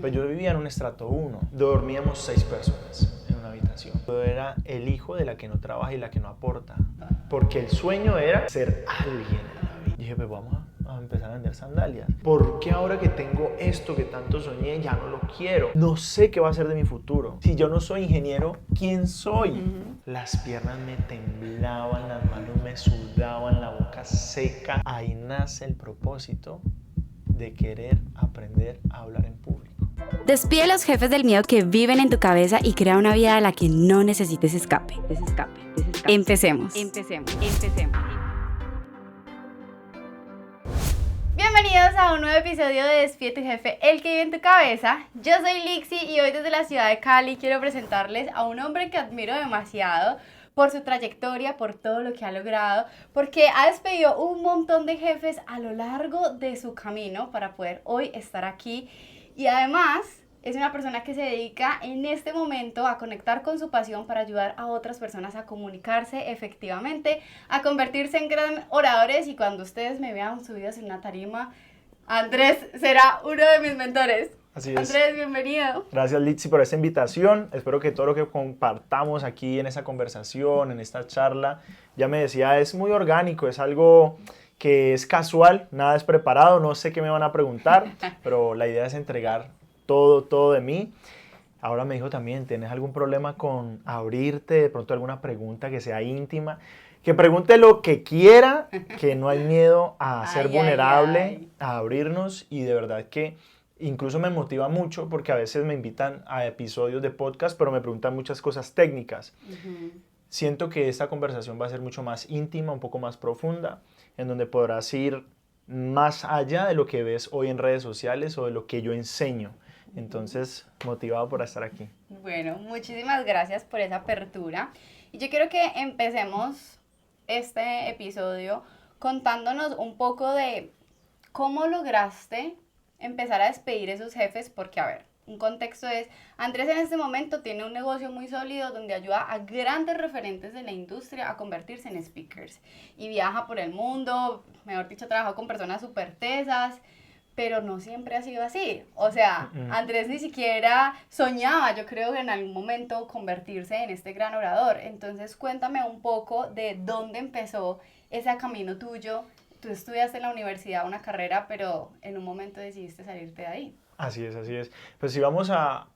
Pues yo vivía en un estrato 1, dormíamos 6 personas en una habitación. Yo era el hijo de la que no trabaja y la que no aporta, porque el sueño era ser alguien en la vida. Y dije, pues vamos a empezar a vender sandalias. ¿Por qué ahora que tengo esto que tanto soñé ya no lo quiero? No sé qué va a ser de mi futuro. Si yo no soy ingeniero, ¿quién soy? Las piernas me temblaban, las manos me sudaban, la boca seca. Ahí nace el propósito de querer aprender a hablar en público. Despide los jefes del miedo que viven en tu cabeza y crea una vida de la que no necesites escape. Empecemos. Bienvenidos a un nuevo episodio de Despide tu jefe, el que vive en tu cabeza. Yo soy Lixi y hoy desde la ciudad de Cali quiero presentarles a un hombre que admiro demasiado por su trayectoria, por todo lo que ha logrado, porque ha despedido un montón de jefes a lo largo de su camino para poder hoy estar aquí. Y además es una persona que se dedica en este momento a conectar con su pasión para ayudar a otras personas a comunicarse efectivamente, a convertirse en gran oradores. Y cuando ustedes me vean subidos en una tarima, Andrés será uno de mis mentores. Así es. Andrés, bienvenido. Gracias, Litsi, por esta invitación. Espero que todo lo que compartamos aquí en esta conversación, en esta charla, ya me decía, es muy orgánico, es algo que es casual, nada es preparado, no sé qué me van a preguntar, pero la idea es entregar todo de mí. Ahora me dijo también, ¿tienes algún problema con abrirte? De pronto alguna pregunta que sea íntima. Que pregunte lo que quiera, que no hay miedo a ser vulnerable, a abrirnos, y de verdad que incluso me motiva mucho porque a veces me invitan a episodios de podcast, pero me preguntan muchas cosas técnicas. Siento que esta conversación va a ser mucho más íntima, un poco más profunda, en donde podrás ir más allá de lo que ves hoy en redes sociales o de lo que yo enseño. Entonces, motivado por estar aquí. Bueno, muchísimas gracias por esa apertura. Y yo quiero que empecemos este episodio contándonos un poco de cómo lograste empezar a despedir esos jefes, porque a ver, un contexto es, Andrés en este momento tiene un negocio muy sólido donde ayuda a grandes referentes de la industria a convertirse en speakers y viaja por el mundo, mejor dicho, trabaja con personas súper tesas, pero no siempre ha sido así. O sea, Andrés ni siquiera soñaba, yo creo, que en algún momento convertirse en este gran orador. Entonces, cuéntame un poco de dónde empezó ese camino tuyo. Tú estudiaste en la universidad una carrera, pero en un momento decidiste salirte de ahí. Así es. Pues si vamos a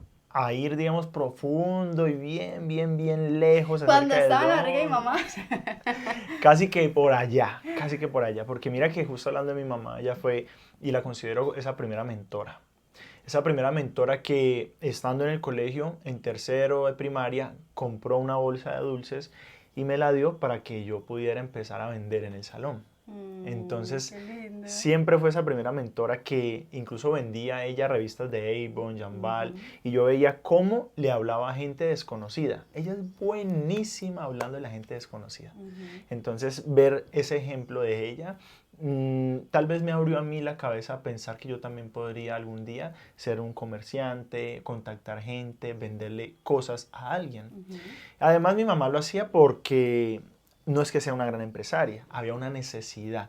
ir, digamos, profundo y bien lejos. Cuando estaba en la barriga de mi mamá. Casi que por allá, porque mira que justo hablando de mi mamá, ella fue, y la considero esa primera mentora que estando en el colegio, en tercero de primaria, compró una bolsa de dulces y me la dio para que yo pudiera empezar a vender en el salón. Entonces, siempre fue esa primera mentora que incluso vendía ella revistas de Avon, Jambal, y yo veía cómo le hablaba a gente desconocida. Ella es buenísima hablando de la gente desconocida. Entonces, ver ese ejemplo de ella, tal vez me abrió a mí la cabeza a pensar que yo también podría algún día ser un comerciante, contactar gente, venderle cosas a alguien. Además, mi mamá lo hacía porque no es que sea una gran empresaria, había una necesidad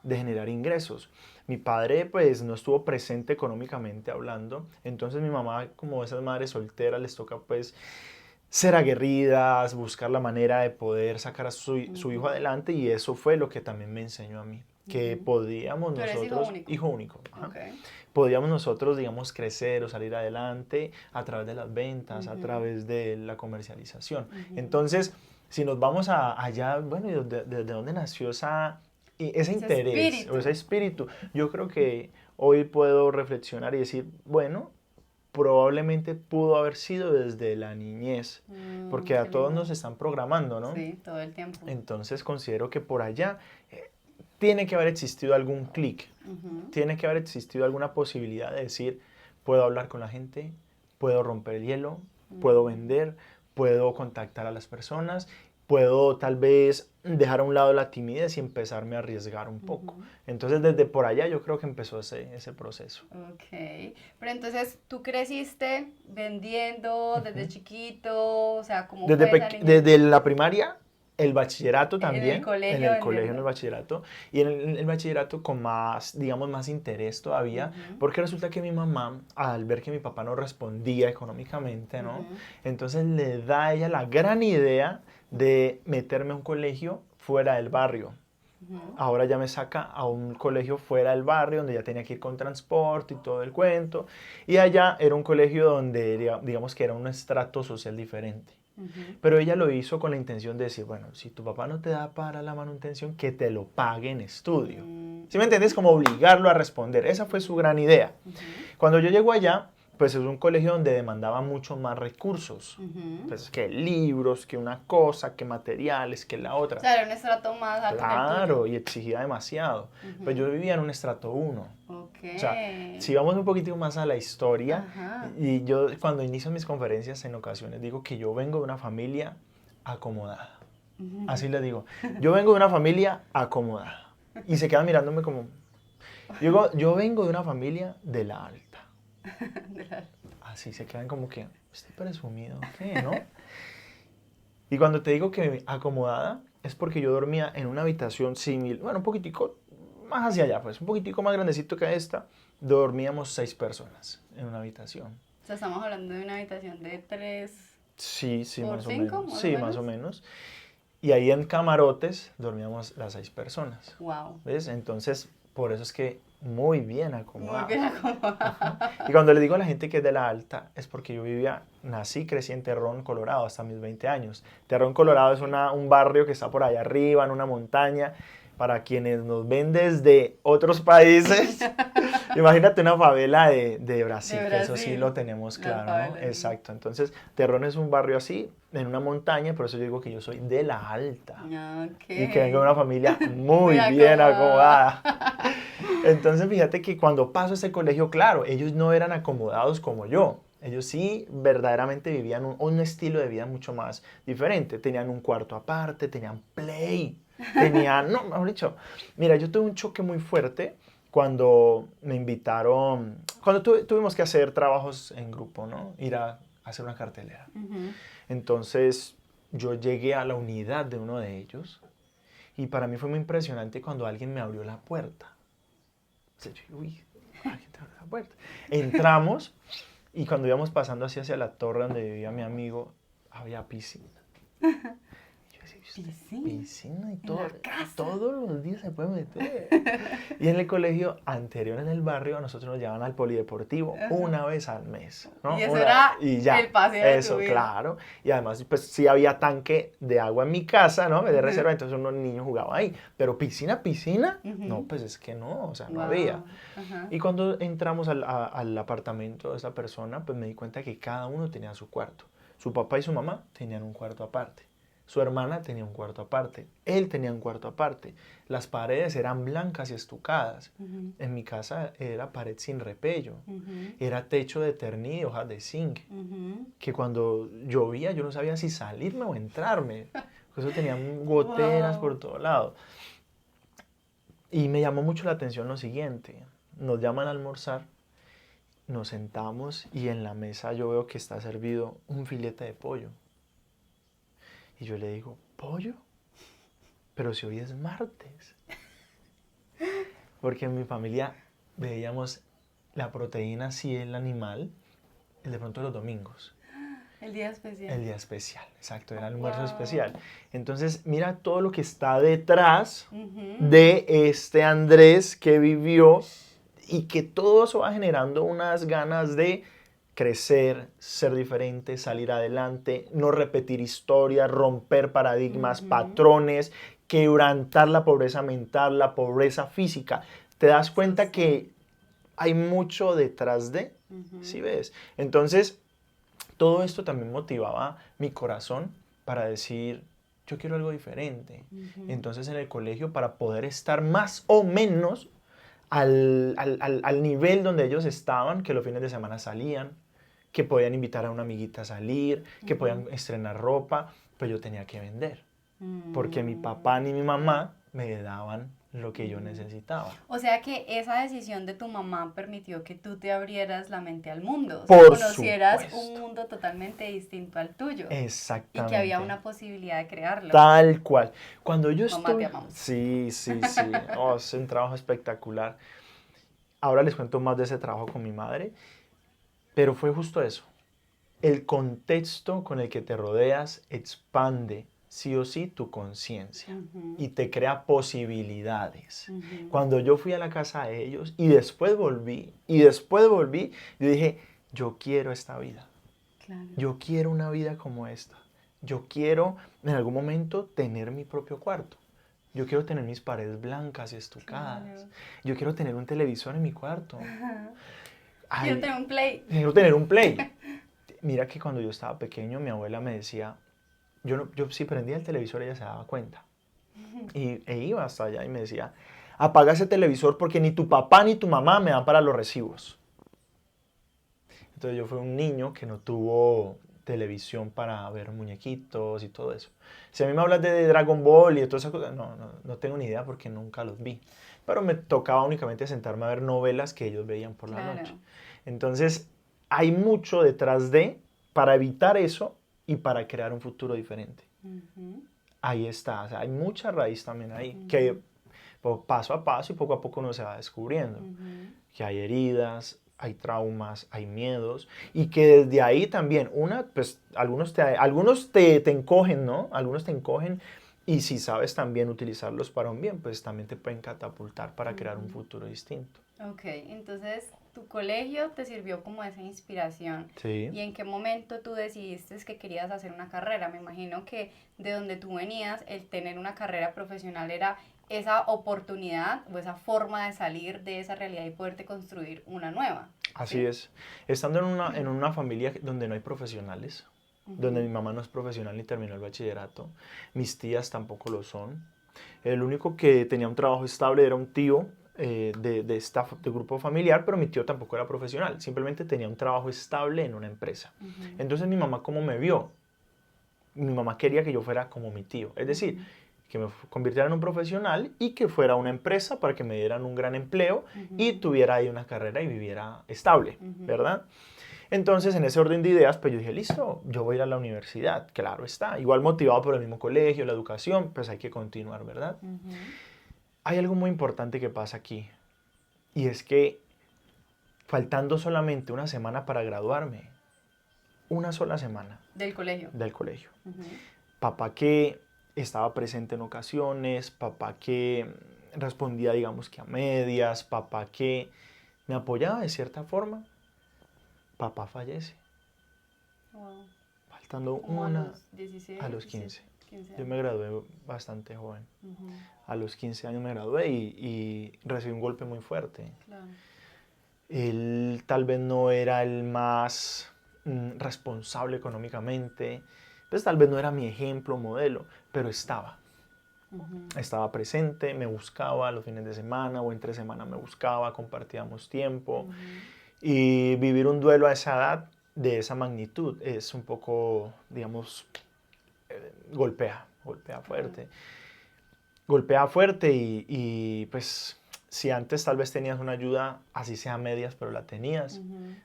de generar ingresos. Mi padre pues no estuvo presente económicamente hablando, entonces mi mamá, como esas madres solteras, les toca pues ser aguerridas, buscar la manera de poder sacar a su hijo adelante, y eso fue lo que también me enseñó a mí, que podíamos nosotros, hijo único. Podíamos nosotros, digamos, crecer o salir adelante a través de las ventas, a través de la comercialización. Entonces, si nos vamos allá, bueno, ¿desde dónde nació ese interés o ese espíritu? Yo creo que hoy puedo reflexionar y decir, bueno, probablemente pudo haber sido desde la niñez, porque a todos nos están programando, ¿no? Sí, todo el tiempo. Entonces, considero que por allá tiene que haber existido algún clic, tiene que haber existido alguna posibilidad de decir, puedo hablar con la gente, puedo romper el hielo, puedo vender, puedo contactar a las personas, puedo tal vez dejar a un lado la timidez y empezarme a arriesgar un poco. Entonces, desde por allá yo creo que empezó ese proceso. Ok, pero entonces, ¿tú creciste vendiendo desde chiquito? O sea, ¿cómo fue esa niñez? Desde la primaria el bachillerato también, en en el bachillerato, y en el bachillerato con más, digamos, más interés todavía, porque resulta que mi mamá, al ver que mi papá no respondía económicamente, ¿no? Entonces le da a ella la gran idea de meterme a un colegio fuera del barrio. Ahora ya me saca a un colegio fuera del barrio, donde ya tenía que ir con transporte y todo el cuento, y allá era un colegio donde, digamos que era un estrato social diferente. Pero ella lo hizo con la intención de decir, bueno, si tu papá no te da para la manutención, que te lo pague en estudio. ¿Sí me entiendes? Como obligarlo a responder. Esa fue su gran idea. Cuando yo llego allá, pues es un colegio donde demandaba mucho más recursos. Pues que libros, que una cosa, que materiales, que la otra. O sea, era un estrato más alto. Claro, y exigía demasiado. Pues yo vivía en un estrato 1. Okay. O sea, si vamos un poquito más a la historia, y yo cuando inicio mis conferencias en ocasiones digo que yo vengo de una familia acomodada. Así le digo, yo vengo de una familia acomodada. Y se quedan mirándome como... Digo, yo vengo de una familia de la alta. Así se quedan como que, este presumido, ¿qué, no? Y cuando te digo que acomodada, es porque yo dormía en una habitación similar, bueno, un poquitico más hacia allá, pues, un poquitico más grandecito que esta, dormíamos 6 personas en una habitación. O sea, estamos hablando de una habitación de 3 Sí, por más o 5, menos. ¿más o Sí, menos? más o menos. Y ahí en camarotes dormíamos las 6 personas. Wow. ¿Ves? Entonces, por eso es que muy bien acomodado. Muy bien acomodado. Y cuando le digo a la gente que es de la alta, es porque yo nací, crecí en Terrón, Colorado, hasta mis 20 años. Terrón, Colorado es un barrio que está por allá arriba, en una montaña. Para quienes nos ven desde otros países, imagínate una favela de Brasil, que eso sí lo tenemos claro, ¿no? Exacto. Entonces, Terrón es un barrio así, en una montaña, por eso yo digo que yo soy de la alta. Okay. Y que vengo de una familia muy bien acomodada. Entonces, fíjate que cuando paso a ese colegio, claro, ellos no eran acomodados como yo. Ellos sí verdaderamente vivían un estilo de vida mucho más diferente. Tenían un cuarto aparte, tenían play, tenían, no, mejor dicho, mira, yo tuve un choque muy fuerte cuando me invitaron, cuando tuvimos que hacer trabajos en grupo, ¿no? Ir a hacer una cartelera. Entonces, yo llegué a la unidad de uno de ellos y para mí fue muy impresionante cuando alguien me abrió la puerta. O sea, yo, uy, alguien te abrió la puerta. Entramos. Y cuando íbamos pasando así hacia la torre donde vivía mi amigo, había piscina. Y yo decía, piscina y todo, todos los días se puede meter. Y en el colegio anterior en el barrio, a nosotros nos llevaban al polideportivo una vez al mes, ¿no? Y eso era y ya, el paseo de eso, tu vida. claro. Y además, pues sí había tanque de agua en mi casa, ¿no? De reserva, entonces unos niños jugaban ahí. Pero piscina, no, pues es que no, o sea, no había. Y cuando entramos al apartamento de esa persona, pues me di cuenta que cada uno tenía su cuarto. Su papá y su mamá tenían un cuarto aparte. Su hermana tenía un cuarto aparte. Él tenía un cuarto aparte. Las paredes eran blancas y estucadas. En mi casa era pared sin repello. Era techo de ternillo y hojas de zinc. Que cuando llovía yo no sabía si salirme o entrarme. Eso tenía goteras por todo lado. Y me llamó mucho la atención lo siguiente. Nos llaman a almorzar, nos sentamos y en la mesa yo veo que está servido un filete de pollo. Y yo le digo, ¿pollo? Pero si hoy es martes. Porque en mi familia veíamos la proteína, sí, el animal, de pronto los domingos. El día especial. El día especial, exacto, era el almuerzo especial. Entonces, mira todo lo que está detrás de este Andrés que vivió y que todo eso va generando unas ganas de crecer, ser diferente, salir adelante, no repetir historias, romper paradigmas, patrones, quebrantar la pobreza mental, la pobreza física. Te das cuenta que hay mucho detrás de, ¿sí ves? Entonces, todo esto también motivaba mi corazón para decir, yo quiero algo diferente. Entonces, en el colegio, para poder estar más o menos al nivel donde ellos estaban, que los fines de semana salían, que podían invitar a una amiguita a salir, que podían estrenar ropa, pues yo tenía que vender. Porque mi papá ni mi mamá me daban lo que yo necesitaba. O sea que esa decisión de tu mamá permitió que tú te abrieras la mente al mundo, Por conocieras supuesto. un mundo totalmente distinto al tuyo y Exactamente. que había una posibilidad de crearlo. Tal cual. Cuando yo Mamá, te estoy... amamos. Sí, sí, sí. Oh, es un trabajo espectacular. Ahora les cuento más de ese trabajo con mi madre, pero fue justo eso. El contexto con el que te rodeas expande sí o sí tu conciencia y te crea posibilidades. Cuando yo fui a la casa de ellos y después volví, yo dije, yo quiero esta vida. Claro. Yo quiero una vida como esta. Yo quiero en algún momento tener mi propio cuarto. Yo quiero tener mis paredes blancas y estucadas. Claro. Yo quiero tener un televisor en mi cuarto. Ay, Quiero tener un play. quiero tener un play. Mira que cuando yo estaba pequeño, mi abuela me decía, yo si prendía el televisor ella se daba cuenta. E iba hasta allá y me decía, apaga ese televisor porque ni tu papá ni tu mamá me dan para los recibos. Entonces yo fui un niño que no tuvo televisión para ver muñequitos y todo eso. Si a mí me hablas de Dragon Ball y de todas esas cosas, no tengo ni idea porque nunca los vi. Pero me tocaba únicamente sentarme a ver novelas que ellos veían por la noche. Entonces hay mucho detrás para evitar eso y para crear un futuro diferente. Ahí está, o sea, hay mucha raíz también ahí, que paso a paso y poco a poco uno se va descubriendo. Que hay heridas, hay traumas, hay miedos, y que desde ahí también, pues algunos te encogen, ¿no? Algunos te encogen, y si sabes también utilizarlos para un bien, pues también te pueden catapultar para crear un futuro distinto. Ok, entonces tu colegio te sirvió como esa inspiración. Sí. ¿Y en qué momento tú decidiste que querías hacer una carrera? Me imagino que de donde tú venías, el tener una carrera profesional era esa oportunidad o esa forma de salir de esa realidad y poderte construir una nueva. Así es. Estando en una familia donde no hay profesionales, donde mi mamá no es profesional ni terminó el bachillerato, mis tías tampoco lo son. El único que tenía un trabajo estable era un tío de grupo familiar, pero mi tío tampoco era profesional, simplemente tenía un trabajo estable en una empresa. Entonces mi mamá, ¿cómo me vio? Mi mamá quería que yo fuera como mi tío, es decir, que me convirtiera en un profesional y que fuera una empresa para que me dieran un gran empleo y tuviera ahí una carrera y viviera estable, ¿verdad? Entonces, en ese orden de ideas, pues yo dije, listo, yo voy a ir a la universidad, claro está. Igual motivado por el mismo colegio, la educación, pues hay que continuar, ¿verdad? Hay algo muy importante que pasa aquí, y es que faltando solamente una semana para graduarme, una sola semana. Del colegio. Del colegio. Papá que estaba presente en ocasiones, papá que respondía, digamos que a medias, papá que me apoyaba de cierta forma, papá fallece. Wow. Faltando Como una... a los 16, a los 15. 15 Yo me gradué bastante joven. A los 15 años me gradué y recibí un golpe muy fuerte. Claro. Él tal vez no era el más responsable económicamente, pues tal vez no era mi ejemplo, modelo, pero estaba. Estaba presente, me buscaba los fines de semana o entre semana me buscaba, compartíamos tiempo. Y vivir un duelo a esa edad, de esa magnitud, es un poco, digamos, golpea fuerte. Golpea fuerte y pues si antes tal vez tenías una ayuda, así sea a medias, pero la tenías,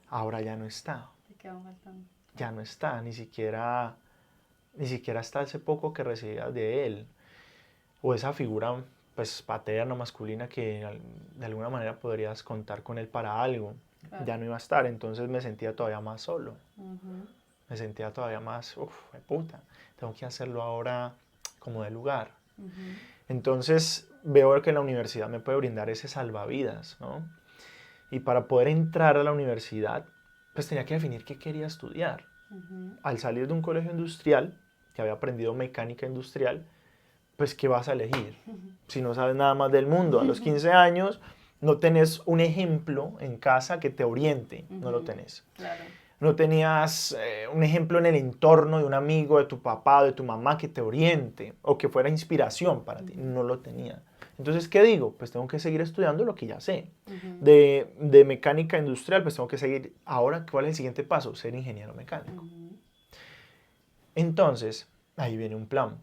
ahora ya no está. Te quedan faltando. Ya no está, ni siquiera hasta hace poco que recibías de él. O esa figura pues paterna, masculina, que de alguna manera podrías contar con él para algo. Claro. Ya no iba a estar, entonces me sentía todavía más solo. Me sentía todavía más, puta, tengo que hacerlo ahora como de lugar. Entonces veo que la universidad me puede brindar ese salvavidas, ¿no? Y para poder entrar a la universidad, pues tenía que definir qué quería estudiar. Al salir de un colegio industrial, que había aprendido mecánica industrial, pues ¿qué vas a elegir? Si no sabes nada más del mundo, a los 15 años no tenés un ejemplo en casa que te oriente, no lo tenés. Claro. No tenías un ejemplo en el entorno de un amigo, de tu papá, de tu mamá que te oriente o que fuera inspiración para ti, no lo tenía. Entonces, ¿qué digo? Pues tengo que seguir estudiando lo que ya sé. De mecánica industrial, pues tengo que seguir. Ahora, ¿cuál es el siguiente paso? Ser ingeniero mecánico. Entonces, ahí viene un plan.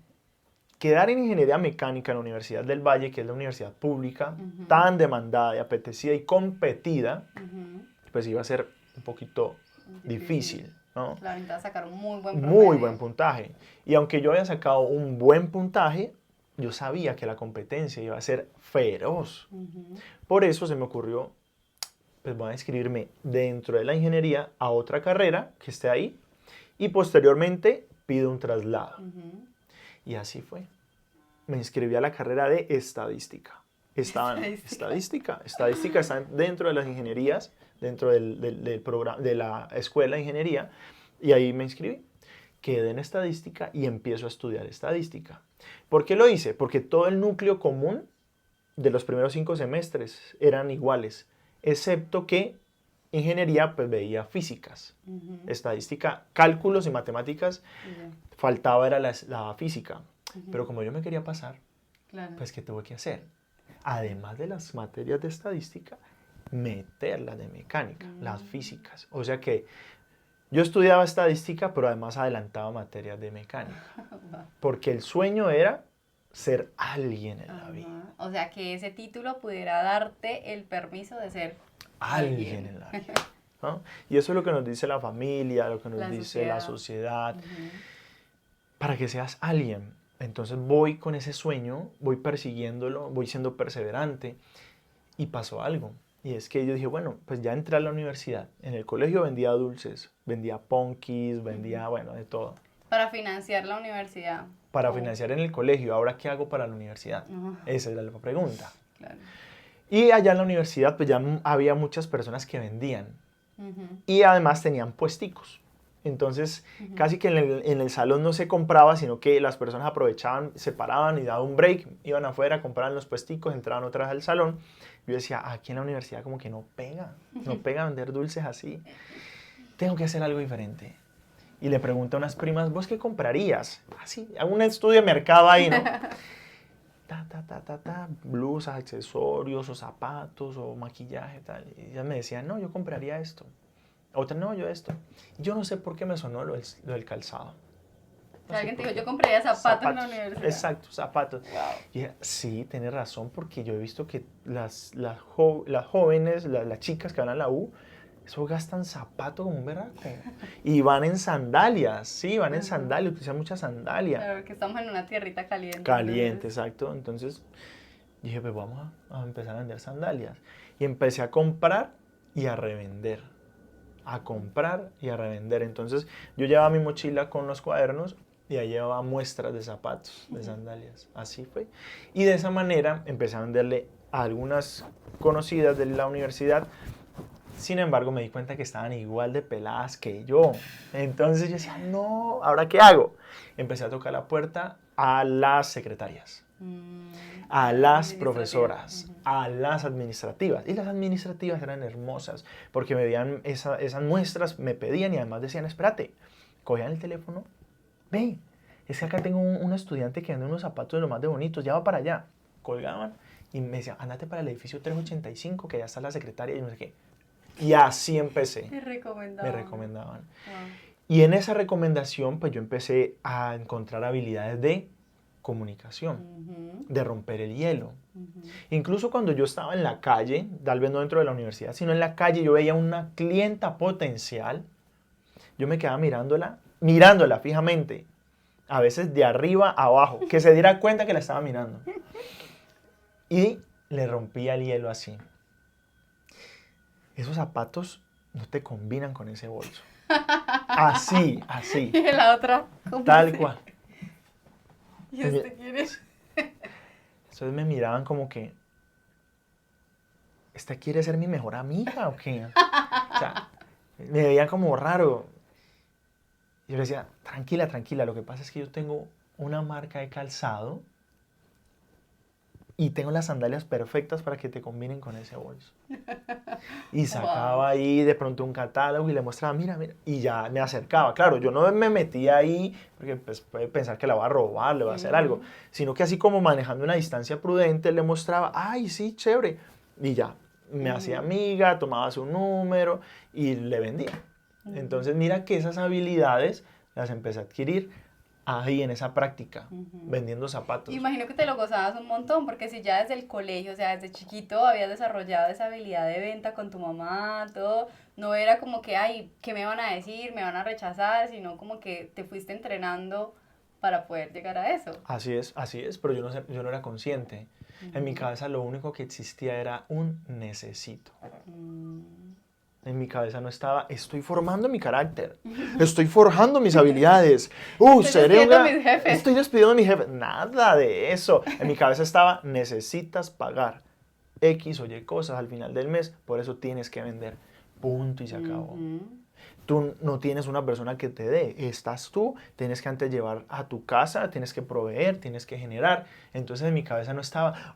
quedar en ingeniería mecánica en la Universidad del Valle, que es la universidad pública, tan demandada y apetecida y competida, pues iba a ser un poquito difícil, ¿no? Claro, intentaba sacar un muy buen promedio. Muy buen puntaje. Y aunque yo había sacado un buen puntaje, yo sabía que la competencia iba a ser feroz. Por eso se me ocurrió, pues voy a inscribirme dentro de la ingeniería a otra carrera que esté ahí y posteriormente pido un traslado. Y así fue. Me inscribí a la carrera de estadística. Estadística está dentro de las ingenierías, dentro del programa, de la escuela de ingeniería, y ahí me inscribí. Quedé en estadística y empiezo a estudiar estadística. ¿Por qué lo hice? Porque todo el núcleo común de los primeros 5 semestres eran iguales, excepto que ingeniería pues veía físicas, estadística, cálculos y matemáticas, faltaba era la física. Pero como yo me quería pasar, pues ¿qué tuve que hacer? Además de las materias de estadística, meterlas de mecánica, las físicas. O sea que yo estudiaba estadística, pero además adelantaba materias de mecánica. Porque el sueño era ser alguien en la vida. O sea, que ese título pudiera darte el permiso de ser alguien en la vida, ¿no? Y eso es lo que nos dice la familia, lo que nos dice la sociedad. Para que seas alguien. Entonces voy con ese sueño, voy persiguiéndolo, voy siendo perseverante. Y pasó algo. Y es que yo dije, bueno, pues ya entré a la universidad. En el colegio vendía dulces, vendía ponquis, vendía, bueno, de todo. Para financiar la universidad. Para financiar en el colegio. ¿Ahora qué hago para la universidad? Esa era la pregunta. Claro. Y allá en la universidad pues ya había muchas personas que vendían. Y además tenían puesticos. Entonces casi que en el salón no se compraba, sino que las personas aprovechaban, se paraban y daban un break, iban afuera, compraban los puesticos, entraban otra vez al salón. Yo decía, aquí en la universidad como que no pega vender dulces así. Tengo que hacer algo diferente. Y le pregunto a unas primas, ¿vos qué comprarías? Así, hago un estudio de mercado ahí, ¿no? Blusas, accesorios, o zapatos, o maquillaje, tal. Y ellas me decían, no, yo compraría esto. Otra, no, yo esto. Yo no sé por qué me sonó lo del calzado. No alguien te dijo, yo compraría zapatos en la universidad. Exacto, zapatos. Wow. Y dije, sí, tienes razón, porque yo he visto que las jóvenes, las chicas que van a la U, eso gastan zapatos como un berraco. Y van en sandalias, sí, van en sandalias, utilizan muchas sandalias. Claro, que estamos en una tierrita caliente. Caliente, exacto. Entonces dije, pues vamos a empezar a vender sandalias. Y empecé a comprar y a revender. A comprar y a revender. Entonces yo llevaba mi mochila con los cuadernos y ahí llevaba muestras de zapatos, de sandalias. Así fue. Y de esa manera empecé a venderle a algunas conocidas de la universidad. Sin embargo, me di cuenta que estaban igual de peladas que yo. Entonces yo decía, no, ¿ahora qué hago? Empecé a tocar la puerta a las secretarias, a las profesoras, a las administrativas. Y las administrativas eran hermosas porque me veían esas muestras, me pedían y además decían, espérate, cogían el teléfono, ve, es que acá tengo un estudiante que vende unos zapatos de lo más de bonitos, ya va para allá. Colgaban y me decían, andate para el edificio 385 que allá está la secretaria y no sé qué. Y así empecé. Me recomendaban. Wow. Y en esa recomendación, pues yo empecé a encontrar habilidades de comunicación, de romper el hielo. Incluso cuando yo estaba en la calle, tal vez no dentro de la universidad, sino en la calle, yo veía una clienta potencial, yo me quedaba mirándola fijamente, a veces de arriba a abajo, que se diera cuenta que la estaba mirando. Y le rompía el hielo así. Esos zapatos no te combinan con ese bolso. Así. Y la otra, tal cual. ¿Y usted quién es? Entonces me miraban como que, ¿esta quiere ser mi mejor amiga o qué? O sea, me veían como raro. Yo le decía, tranquila, lo que pasa es que yo tengo una marca de calzado y tengo las sandalias perfectas para que te combinen con ese bolso. Y sacaba ahí de pronto un catálogo y le mostraba, mira, y ya me acercaba. Claro, yo no me metía ahí porque pues, puede pensar que la va a robar, le va a hacer algo, sino que así como manejando una distancia prudente le mostraba, ay, sí, chévere. Y ya, me hacía amiga, tomaba su número y le vendía. Entonces mira que esas habilidades las empecé a adquirir ahí en esa práctica, vendiendo zapatos. Imagino que te lo gozabas un montón, porque si ya desde el colegio, o sea, desde chiquito habías desarrollado esa habilidad de venta con tu mamá, todo, no era como que, ay, ¿qué me van a decir? ¿Me van a rechazar? Sino como que te fuiste entrenando para poder llegar a eso. Así es, pero yo no era consciente. En mi cabeza lo único que existía era un necesito. En mi cabeza no estaba, estoy formando mi carácter, estoy forjando mis habilidades. Estoy despidiendo a mi jefe. Nada de eso. En mi cabeza estaba, necesitas pagar X o Y cosas al final del mes, por eso tienes que vender. Punto y se acabó. Tú no tienes una persona que te dé, estás tú, tienes que antes llevar a tu casa, tienes que proveer, tienes que generar. Entonces en mi cabeza no estaba,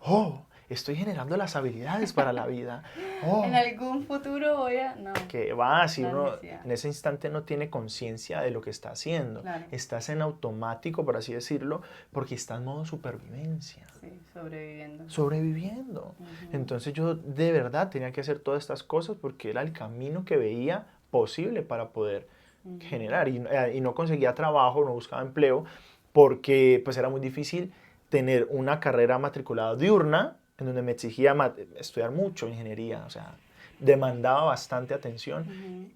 estoy generando las habilidades para la vida. En algún futuro voy a... No. Que va, si uno necesidad. en ese instante no tiene conciencia de lo que está haciendo. Claro. Estás en automático, por así decirlo, porque estás en modo supervivencia. Sí, sobreviviendo. Sobreviviendo. Entonces yo de verdad tenía que hacer todas estas cosas porque era el camino que veía posible para poder generar. Y no conseguía trabajo, no buscaba empleo, porque pues era muy difícil tener una carrera matriculada diurna en donde me exigía estudiar mucho ingeniería, o sea, demandaba bastante atención.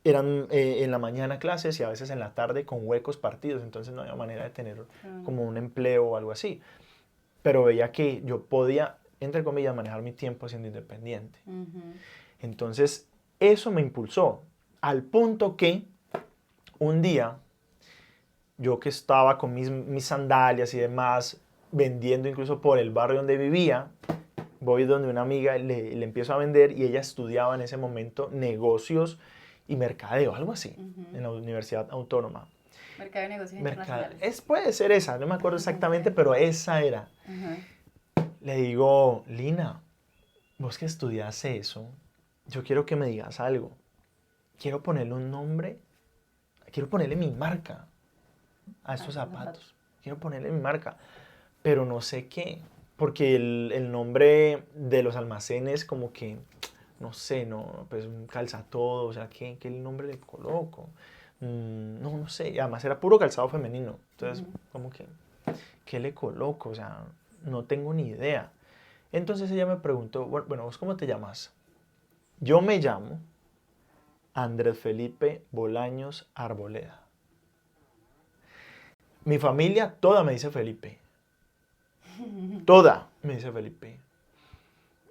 Eran en la mañana clases y a veces en la tarde con huecos partidos, entonces no había manera de tener como un empleo o algo así. Pero veía que yo podía, entre comillas, manejar mi tiempo siendo independiente. Entonces, eso me impulsó, al punto que un día, yo que estaba con mis sandalias y demás, vendiendo incluso por el barrio donde vivía, voy donde una amiga, le empiezo a vender y ella estudiaba en ese momento negocios y mercadeo, algo así, en la Universidad Autónoma. Mercado de negocios internacionales. Puede ser esa, no me acuerdo exactamente, pero esa era. Le digo, Lina, vos que estudiaste eso, yo quiero que me digas algo. Quiero ponerle un nombre, quiero ponerle mi marca a estos zapatos. Quiero ponerle mi marca, pero no sé qué, porque el nombre de los almacenes como que, no sé, no, pues calza todo, o sea, ¿qué nombre le coloco? No sé, y además era puro calzado femenino, entonces como que, ¿qué le coloco? O sea, no tengo ni idea. Entonces ella me preguntó, bueno, ¿vos cómo te llamas? Yo me llamo Andrés Felipe Bolaños Arboleda. Mi familia toda me dice Felipe. Toda me dice Felipe.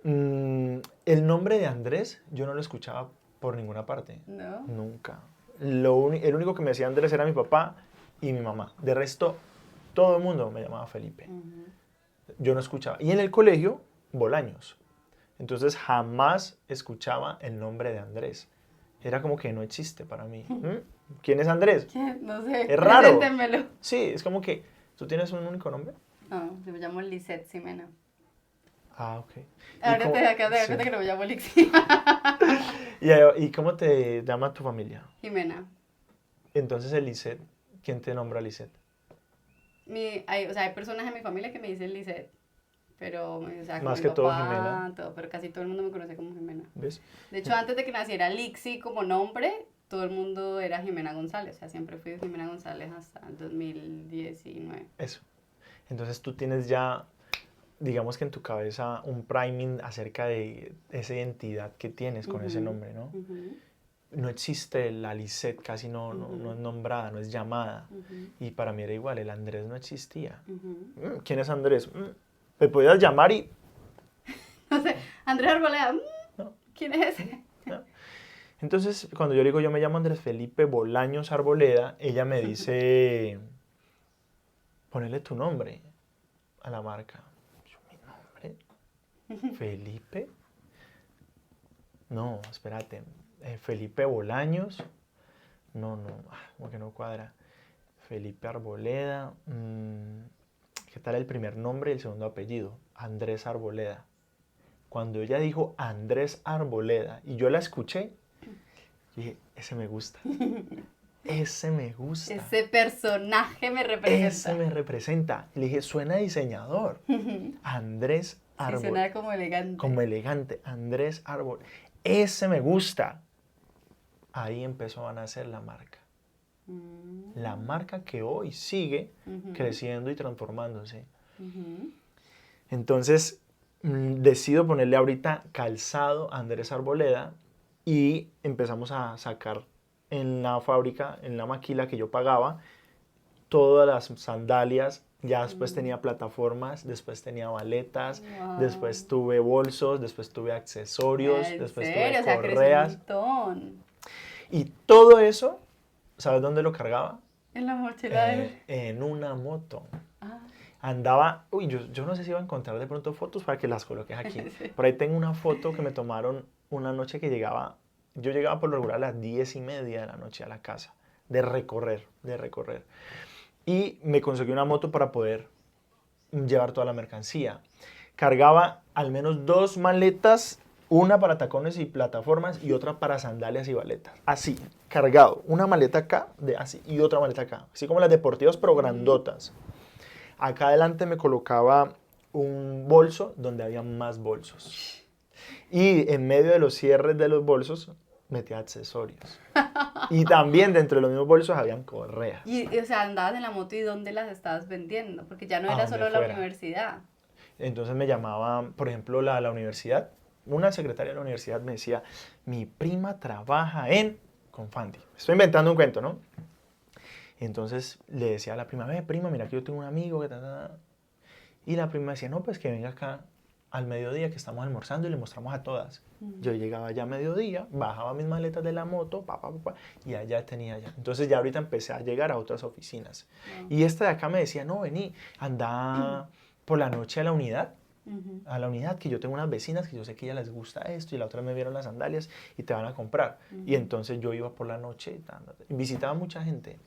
El nombre de Andrés yo no lo escuchaba por ninguna parte. ¿No? Nunca. El único que me decía Andrés era mi papá y mi mamá. De resto, todo el mundo me llamaba Felipe. Yo no escuchaba. Y en el colegio, Bolaños. Entonces jamás escuchaba el nombre de Andrés. Era como que no existe para mí. ¿Quién es Andrés? ¿Quién? No sé. Es raro. Preséntemelo. Sí, es como que, ¿tú tienes un único nombre? No, yo me llamo Lisette Ximena. Ah, ok. Ahora te das cuenta que no me llamo Lixi. ¿Y cómo te llama tu familia? Jimena. Entonces, Lisette, ¿quién te nombra Lisette? Hay personas en mi familia que me dicen Lisette. Pero, o sea, Más mi que todo papá, Jimena. todo, pero casi todo el mundo me conoce como Jimena. ¿Ves? De hecho, antes de que naciera Lixi como nombre, todo el mundo era Jimena González. O sea, siempre fui Jimena González hasta el 2019. Eso. Entonces tú tienes ya, digamos que en tu cabeza, un priming acerca de esa identidad que tienes con ese nombre, ¿no? No existe la Lisette, casi no es nombrada, no es llamada. Y para mí era igual, el Andrés no existía. ¿Quién es Andrés? Me podías llamar y... No sé, Andrés Arboleda, No. ¿quién es ese? No. Entonces, cuando yo le digo, yo me llamo Andrés Felipe Bolaños Arboleda, ella me dice, ponele tu nombre a la marca. Yo, ¿mi nombre? ¿Felipe? No, espérate. Felipe Bolaños. No, como que no cuadra. Felipe Arboleda. ¿Qué tal el primer nombre y el segundo apellido? Andrés Arboleda. Cuando ella dijo Andrés Arboleda y yo la escuché, dije, ese me gusta. Ese me gusta. Ese personaje me representa. Ese me representa. Le dije, suena diseñador. Andrés Arboleda. Sí, suena como elegante. Como elegante. Andrés Arboleda. Ese me gusta. Ahí empezó a nacer la marca. La marca que hoy sigue creciendo y transformándose. Entonces, decido ponerle ahorita calzado a Andrés Arboleda y empezamos a sacar en la fábrica, en la maquila que yo pagaba, todas las sandalias. Ya después tenía plataformas, después tenía maletas, después tuve bolsos, después tuve accesorios, después tuve o sea, correas. creció un montón. Y todo eso, ¿sabes dónde lo cargaba? En la mochila de... En una moto. Ah. Andaba, yo no sé si iba a encontrar de pronto fotos para que las coloques aquí. Sí. Por ahí tengo una foto que me tomaron una noche que yo llegaba por lo regular a las 10:30 de la noche a la casa, de recorrer. Y me conseguí una moto para poder llevar toda la mercancía. Cargaba al menos 2 maletas, una para tacones y plataformas y otra para sandalias y baletas. Así, cargado. Una maleta acá, así, y otra maleta acá. Así como las deportivas, pero grandotas. Acá adelante me colocaba un bolso donde había más bolsos. Y en medio de los cierres de los bolsos metía accesorios. Y también dentro de los mismos bolsos habían correas. Y, o sea, andabas en la moto y ¿dónde las estabas vendiendo? Porque ya no A era donde solo la fuera. universidad. Entonces me llamaban, por ejemplo, la universidad. Una secretaria de la universidad me decía, mi prima trabaja en Confandi. Estoy inventando un cuento, ¿no? Entonces le decía a la prima, prima, mira que yo tengo un amigo que Y la prima decía, no, pues que venga acá al mediodía que estamos almorzando y le mostramos a todas. Yo llegaba ya a mediodía, bajaba mis maletas de la moto, y allá tenía ya. Entonces ya ahorita empecé a llegar a otras oficinas. Y esta de acá me decía, no, vení, anda por la noche a la unidad. A la unidad, que yo tengo unas vecinas que yo sé que a ellas les gusta esto y la otra me vieron las sandalias y te van a comprar. Y entonces yo iba por la noche y visitaba mucha gente.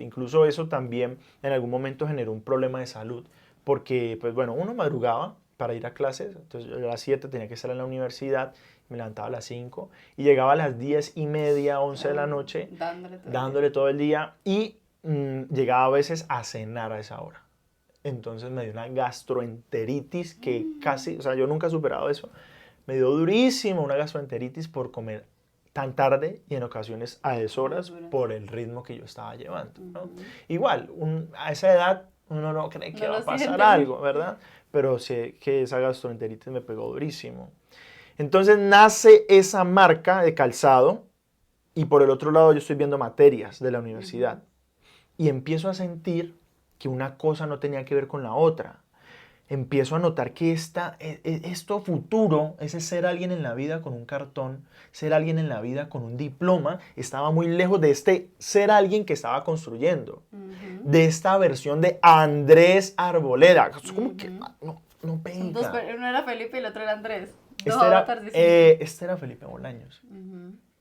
Incluso eso también en algún momento generó un problema de salud porque, pues bueno, uno madrugaba para ir a clases, entonces yo a las 7 tenía que estar en la universidad, me levantaba a las 5 y llegaba a las 10:30, 11 de la noche dándole todo el día y llegaba a veces a cenar a esa hora. Entonces me dio una gastroenteritis que casi, o sea, yo nunca he superado eso. Me dio durísimo una gastroenteritis por comer tan tarde y en ocasiones a deshoras por el ritmo que yo estaba llevando, ¿no? Igual, a esa edad uno no cree que va a pasar algo, ¿verdad? Pero sé que esa gastroenteritis me pegó durísimo. Entonces nace esa marca de calzado y por el otro lado yo estoy viendo materias de la universidad y empiezo a sentir que una cosa no tenía que ver con la otra. Empiezo a notar que esto futuro, ese ser alguien en la vida con un cartón, ser alguien en la vida con un diploma, estaba muy lejos de este ser alguien que estaba construyendo. De esta versión de Andrés Arboleda. Es como que no pega. Uno era Felipe y el otro era Andrés. Este era Felipe Bolaños,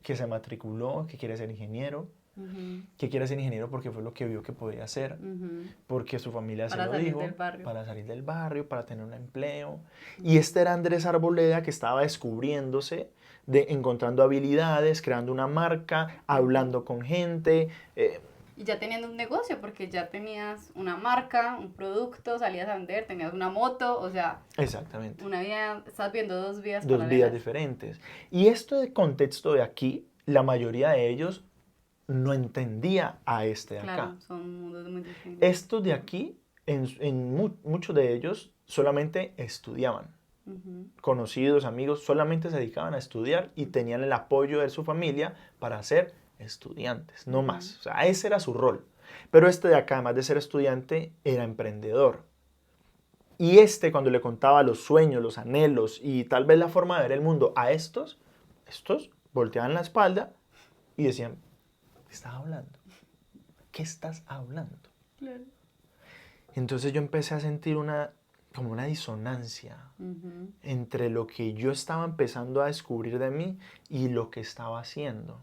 que se matriculó, que quiere ser ingeniero. Que quiere ser ingeniero porque fue lo que vio que podía hacer, porque su familia se lo dijo, para salir del barrio, para tener un empleo. Y este era Andrés Arboleda que estaba descubriéndose, encontrando habilidades, creando una marca, hablando con gente. Y ya teniendo un negocio, porque ya tenías una marca, un producto, salías a vender, tenías una moto, o sea... Exactamente. Una vida, estás viendo 2 vidas paralelas. 2 vidas diferentes. Y esto de contexto de aquí, la mayoría de ellos no entendía a este de acá. Claro, son mundos muy distintos. Estos de aquí, muchos de ellos solamente estudiaban. Conocidos, amigos, solamente se dedicaban a estudiar y tenían el apoyo de su familia para ser estudiantes, no más. O sea, ese era su rol. Pero este de acá, además de ser estudiante, era emprendedor. Y cuando le contaba los sueños, los anhelos y tal vez la forma de ver el mundo a estos volteaban la espalda y decían, ¿qué estás hablando? ¿Qué estás hablando? Claro. Entonces yo empecé a sentir como una disonancia entre lo que yo estaba empezando a descubrir de mí y lo que estaba haciendo.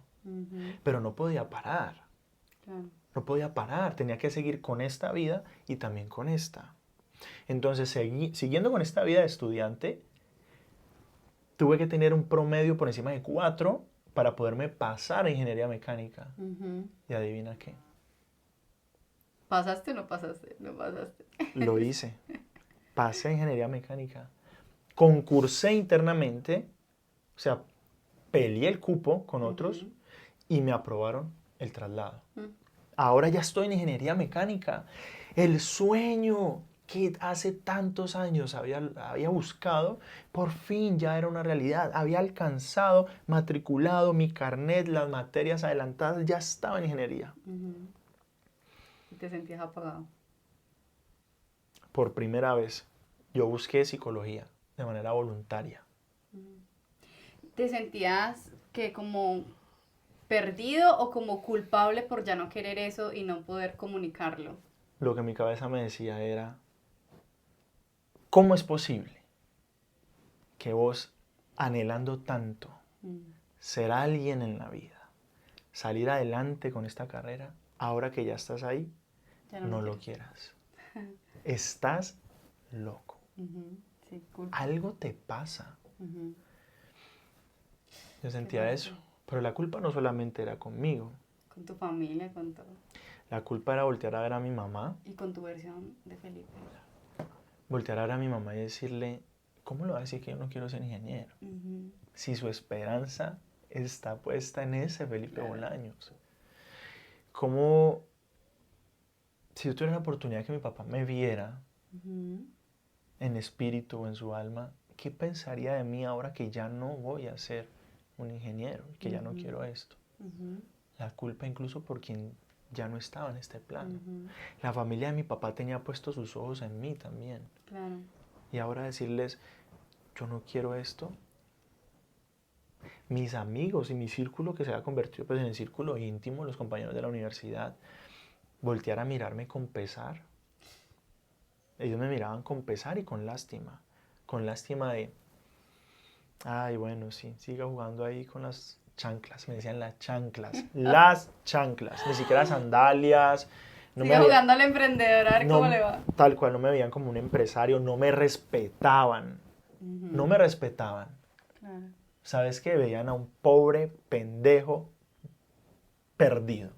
Pero no podía parar. Claro. No podía parar. Tenía que seguir con esta vida y también con esta. Entonces, siguiendo con esta vida de estudiante, tuve que tener un promedio por encima de 4 para poderme pasar a ingeniería mecánica. Y adivina qué. ¿Pasaste o no pasaste? No pasaste. Lo hice. Pasé a ingeniería mecánica. Concursé internamente, o sea, peleé el cupo con otros y me aprobaron el traslado. Mm. Ahora ya estoy en ingeniería mecánica. El sueño que hace tantos años había buscado, por fin ya era una realidad. Había alcanzado, matriculado mi carnet, las materias adelantadas, ya estaba en ingeniería. Ujú. Y te sentías apagado. Por primera vez, yo busqué psicología de manera voluntaria. ¿Te sentías que como perdido o como culpable por ya no querer eso y no poder comunicarlo? Lo que mi cabeza me decía era, ¿cómo es posible que vos, anhelando tanto Mm. ser alguien en la vida, salir adelante con esta carrera, ahora que ya estás ahí, Ya no lo lo quieras? Estás loco. Ujú. Sí, culpa. Algo te pasa. Ujú. Yo Qué sentía fuerte. eso. Pero la culpa no solamente era conmigo. Con tu familia, con todo. La culpa era voltear a ver a mi mamá, Y con tu versión de Felipe. voltear a ver a mi mamá y decirle, ¿cómo le va a decir que yo no quiero ser ingeniero? Ujú. Si su esperanza está puesta en ese Felipe Claro. Bolaños. ¿Cómo, si yo tuviera la oportunidad de que mi papá me viera Ujú. en espíritu o en su alma, ¿qué pensaría de mí ahora que ya no voy a ser un ingeniero y que ya no Ujú. quiero esto? Ujú. La culpa incluso por quien ya no estaba en este plano. Ujú. La familia de mi papá tenía puestos sus ojos en mí también. Claro. Y ahora decirles, yo no quiero esto. Mis amigos y mi círculo que se ha convertido pues, en el círculo íntimo, los compañeros de la universidad, voltear a mirarme con pesar. Ellos me miraban con pesar y con lástima. Con lástima de, ay, bueno, sí, siga jugando ahí con las chanclas. Me decían las chanclas. Las chanclas. Ni siquiera sandalias. No Sigue me veían, jugando al emprendedor, a ver cómo le va. tal cual, no me veían como un empresario. No me respetaban. Ujú. No me respetaban. Claro. ¿Sabes qué? Veían a un pobre pendejo perdido.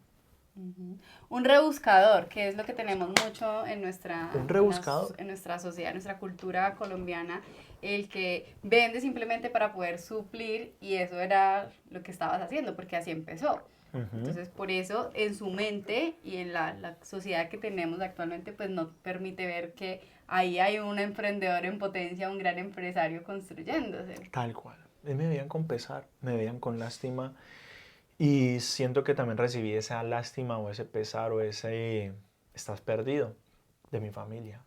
Ujú. Un rebuscador, que es lo que tenemos mucho en nuestra, Un rebuscador. en nuestra sociedad, en nuestra cultura colombiana, el que vende simplemente para poder suplir y eso era lo que estabas haciendo, porque así empezó. Ujú. Entonces, por eso en su mente y en la sociedad que tenemos actualmente, pues no permite ver que ahí hay un emprendedor en potencia, un gran empresario construyéndose. Tal cual. Y me veían con pesar, me veían con lástima. Y siento que también recibí esa lástima o ese pesar o ese estás perdido de mi familia,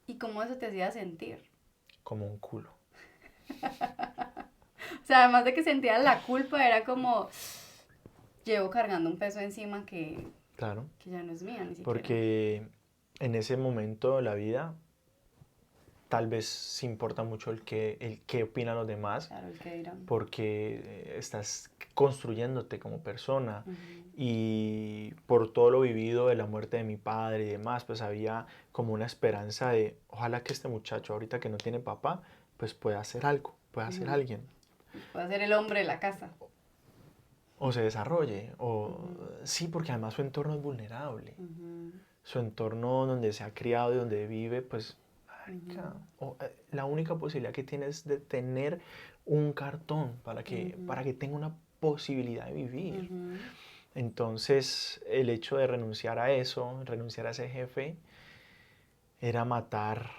¿Y cómo eso te hacía sentir? como un culo. O sea, además de que sentías la culpa, era como, llevo cargando un peso encima Claro, que ya no es mía ni siquiera. porque en ese momento de la vida tal vez sí importa mucho el qué opinan los demás, Claro, el que dirán. porque estás construyéndote como persona. Ujú. Y por todo lo vivido de la muerte de mi padre y demás, pues había como una esperanza de, ojalá que este muchacho ahorita que no tiene papá, pues pueda hacer algo, pueda ser Ujú. alguien, Puede ser el hombre de la casa. o se desarrolle, o Ujú. sí, porque además su entorno es vulnerable, Ujú. su entorno donde se ha criado y donde vive, pues, marica, la única posibilidad que tiene es de tener un cartón para que tenga una posibilidad de vivir. Ujú. Entonces, el hecho de renunciar a eso, renunciar a ese jefe, era matar,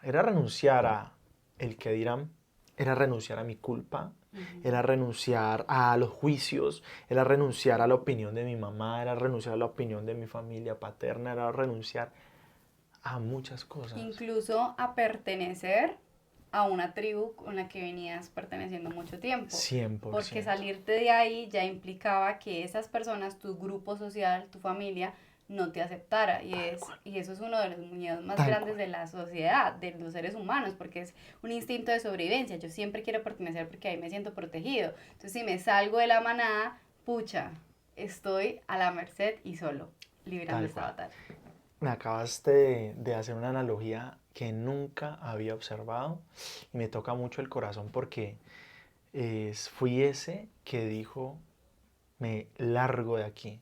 era renunciar a el que dirán, era renunciar a mi culpa, Ujú. era renunciar a los juicios, era renunciar a la opinión de mi mamá, era renunciar a la opinión de mi familia paterna, era renunciar a muchas cosas. Incluso a pertenecer a una tribu con la que venías perteneciendo mucho tiempo. 100%. Porque salirte de ahí ya implicaba que esas personas, tu grupo social, tu familia, no te aceptara. Y eso es uno de los miedos más Tal grandes cual. de la sociedad, de los seres humanos, porque es un instinto de sobrevivencia. Yo siempre quiero pertenecer porque ahí me siento protegido. Entonces, si me salgo de la manada, pucha, estoy a la merced y solo, librando Tal esta cual. batalla. Me acabaste de hacer una analogía que nunca había observado y me toca mucho el corazón porque fui ese que dijo, me largo de aquí,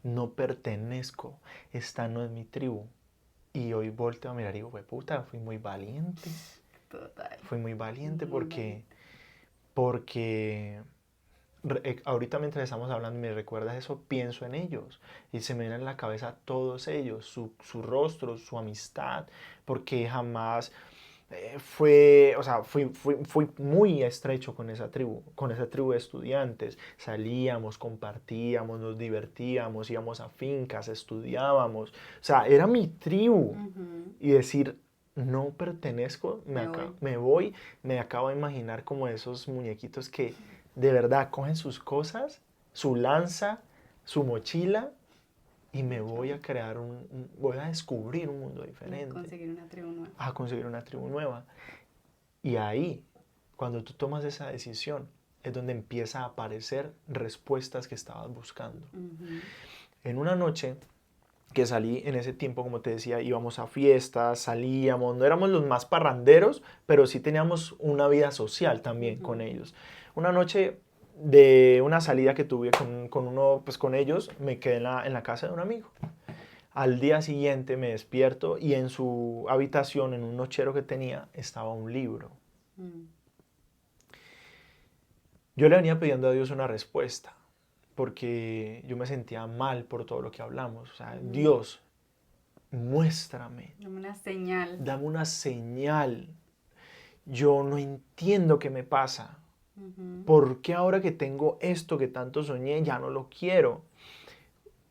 no pertenezco, esta no es mi tribu. Y hoy volteo a mirar y digo, puta, Total. fui muy valiente Muy valiente. porque ahorita mientras estamos hablando y me recuerdas eso, pienso en ellos y se me vienen en la cabeza todos ellos, su rostro, su amistad, porque jamás fui muy estrecho con esa tribu de estudiantes. Salíamos, compartíamos, nos divertíamos, íbamos a fincas, estudiábamos. O sea, era mi tribu. Y decir, no pertenezco, me voy, me acabo de imaginar como esos muñequitos que de verdad cogen sus cosas, su lanza, su mochila, y me voy a crear voy a descubrir un mundo diferente. A conseguir una tribu nueva. Y ahí, cuando tú tomas esa decisión, es donde empieza a aparecer respuestas que estabas buscando. En una noche que salí, en ese tiempo, como te decía, íbamos a fiestas, salíamos, no éramos los más parranderos, pero sí teníamos una vida social también con ellos. Una noche de una salida que tuve con ellos, me quedé en la casa de un amigo. Al día siguiente me despierto y en su habitación, en un nochero que tenía, estaba un libro. Yo le venía pidiendo a Dios una respuesta, porque yo me sentía mal por todo lo que hablamos. O sea, Dios, muéstrame. Dame una señal. Dame una señal. Yo no entiendo qué me pasa. ¿Por qué ahora que tengo esto que tanto soñé ya no lo quiero?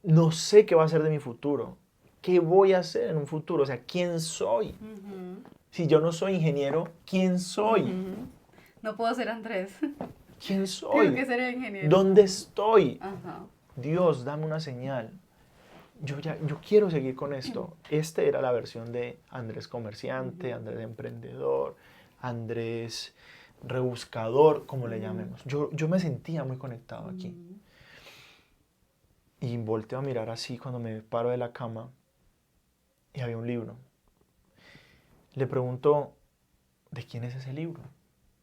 No sé qué va a ser de mi futuro. ¿Qué voy a hacer en un futuro? O sea, ¿quién soy? Si yo no soy ingeniero, ¿quién soy? No puedo ser Andrés. ¿Quién soy? Tengo que ser ingeniero. ¿Dónde estoy? Dios, dame una señal. Yo quiero seguir con esto. Esta era la versión de Andrés comerciante, Andrés emprendedor, Andrés rebuscador, como le llamemos. Yo me sentía muy conectado aquí. Y volteo a mirar así cuando me paro de la cama y había un libro. Le pregunto, ¿de quién es ese libro?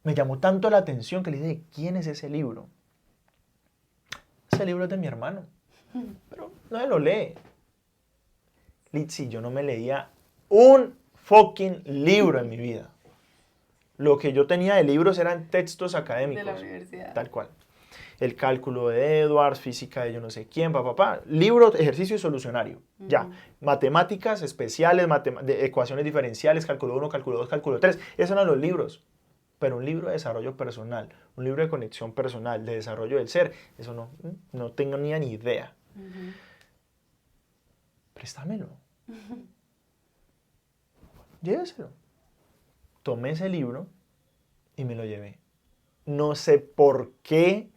Me llamó tanto la atención que le dije, ¿de quién es ese libro? Ese libro es de mi hermano, pero no se lo lee. Litsi, yo no me leía un fucking libro en mi vida. Lo que yo tenía de libros eran textos académicos. De la universidad. Tal cual. El cálculo de Edwards, física de yo no sé quién, libro, ejercicio y solucionario. Ya. Matemáticas especiales, de ecuaciones diferenciales, cálculo 1, cálculo 2, cálculo 3. Esos eran los libros. Pero un libro de desarrollo personal, un libro de conexión personal, de desarrollo del ser, eso no tengo ni idea. Préstamelo. Lléveselo. Tomé ese libro y me lo llevé. No sé por qué,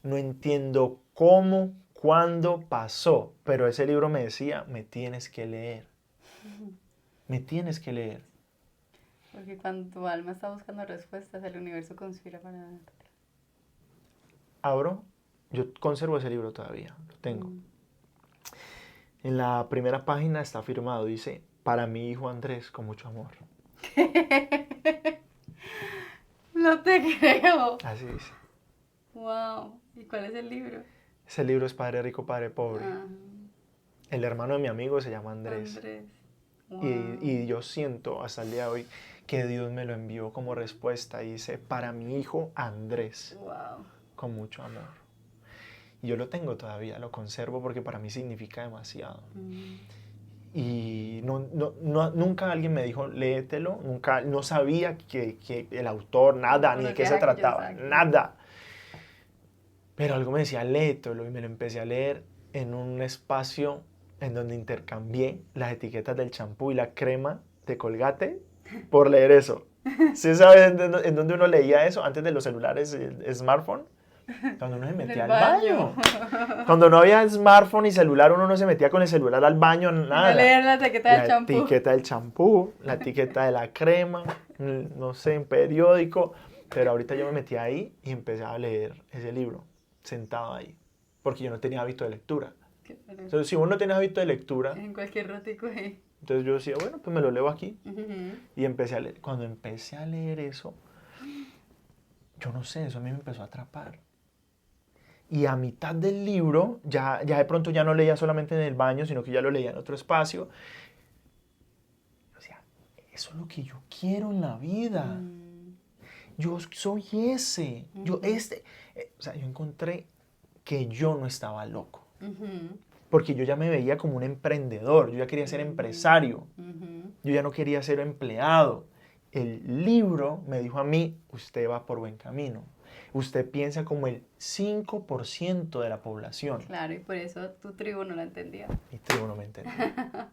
no entiendo cómo, cuándo pasó, pero ese libro me decía, me tienes que leer. Me tienes que leer. Porque cuando tu alma está buscando respuestas, el universo conspira para darte. Abro, yo conservo ese libro todavía, lo tengo. En la primera página está firmado, dice, para mi hijo Andrés, con mucho amor. No te creo. Así dice. Wow. ¿Y cuál es el libro? Ese libro es Padre Rico, Padre Pobre. El hermano de mi amigo se llama Andrés. Wow. Y yo siento hasta el día de hoy que Dios me lo envió como respuesta y dice, para mi hijo Andrés. Wow. Con mucho amor. Y yo lo tengo todavía, lo conservo porque para mí significa demasiado. Y nunca alguien me dijo, léetelo, no sabía que el autor, nada, ni de qué se trataba, nada. Pero algo me decía, léetelo, y me lo empecé a leer en un espacio en donde intercambié las etiquetas del champú y la crema de Colgate por leer eso. ¿Sí sabes en dónde uno leía eso? Antes de los celulares, el smartphone. Cuando uno se metía al baño. Cuando no había smartphone y celular, uno no se metía con el celular al baño, nada. A leer la etiqueta del champú. La etiqueta del champú, la etiqueta de la crema, no sé, en periódico. Pero ahorita yo me metí ahí y empecé a leer ese libro, sentado ahí. Porque yo no tenía hábito de lectura. Entonces, si uno no tiene hábito de lectura... En cualquier ratico ahí. Entonces yo decía, bueno, pues me lo leo aquí. Y empecé a leer. Cuando empecé a leer eso, yo no sé, eso a mí me empezó a atrapar. Y a mitad del libro, ya de pronto ya no leía solamente en el baño, sino que ya lo leía en otro espacio. O sea, eso es lo que yo quiero en la vida. Yo soy ese. O sea, yo encontré que yo no estaba loco. Ujú, Porque yo ya me veía como un emprendedor, yo ya quería ser empresario, ujú. yo ya no quería ser empleado. El libro me dijo a mí, usted va por buen camino. Usted piensa como el 5% de la población. Claro, y por eso tu tribu no lo entendía. Mi tribu no me entendía.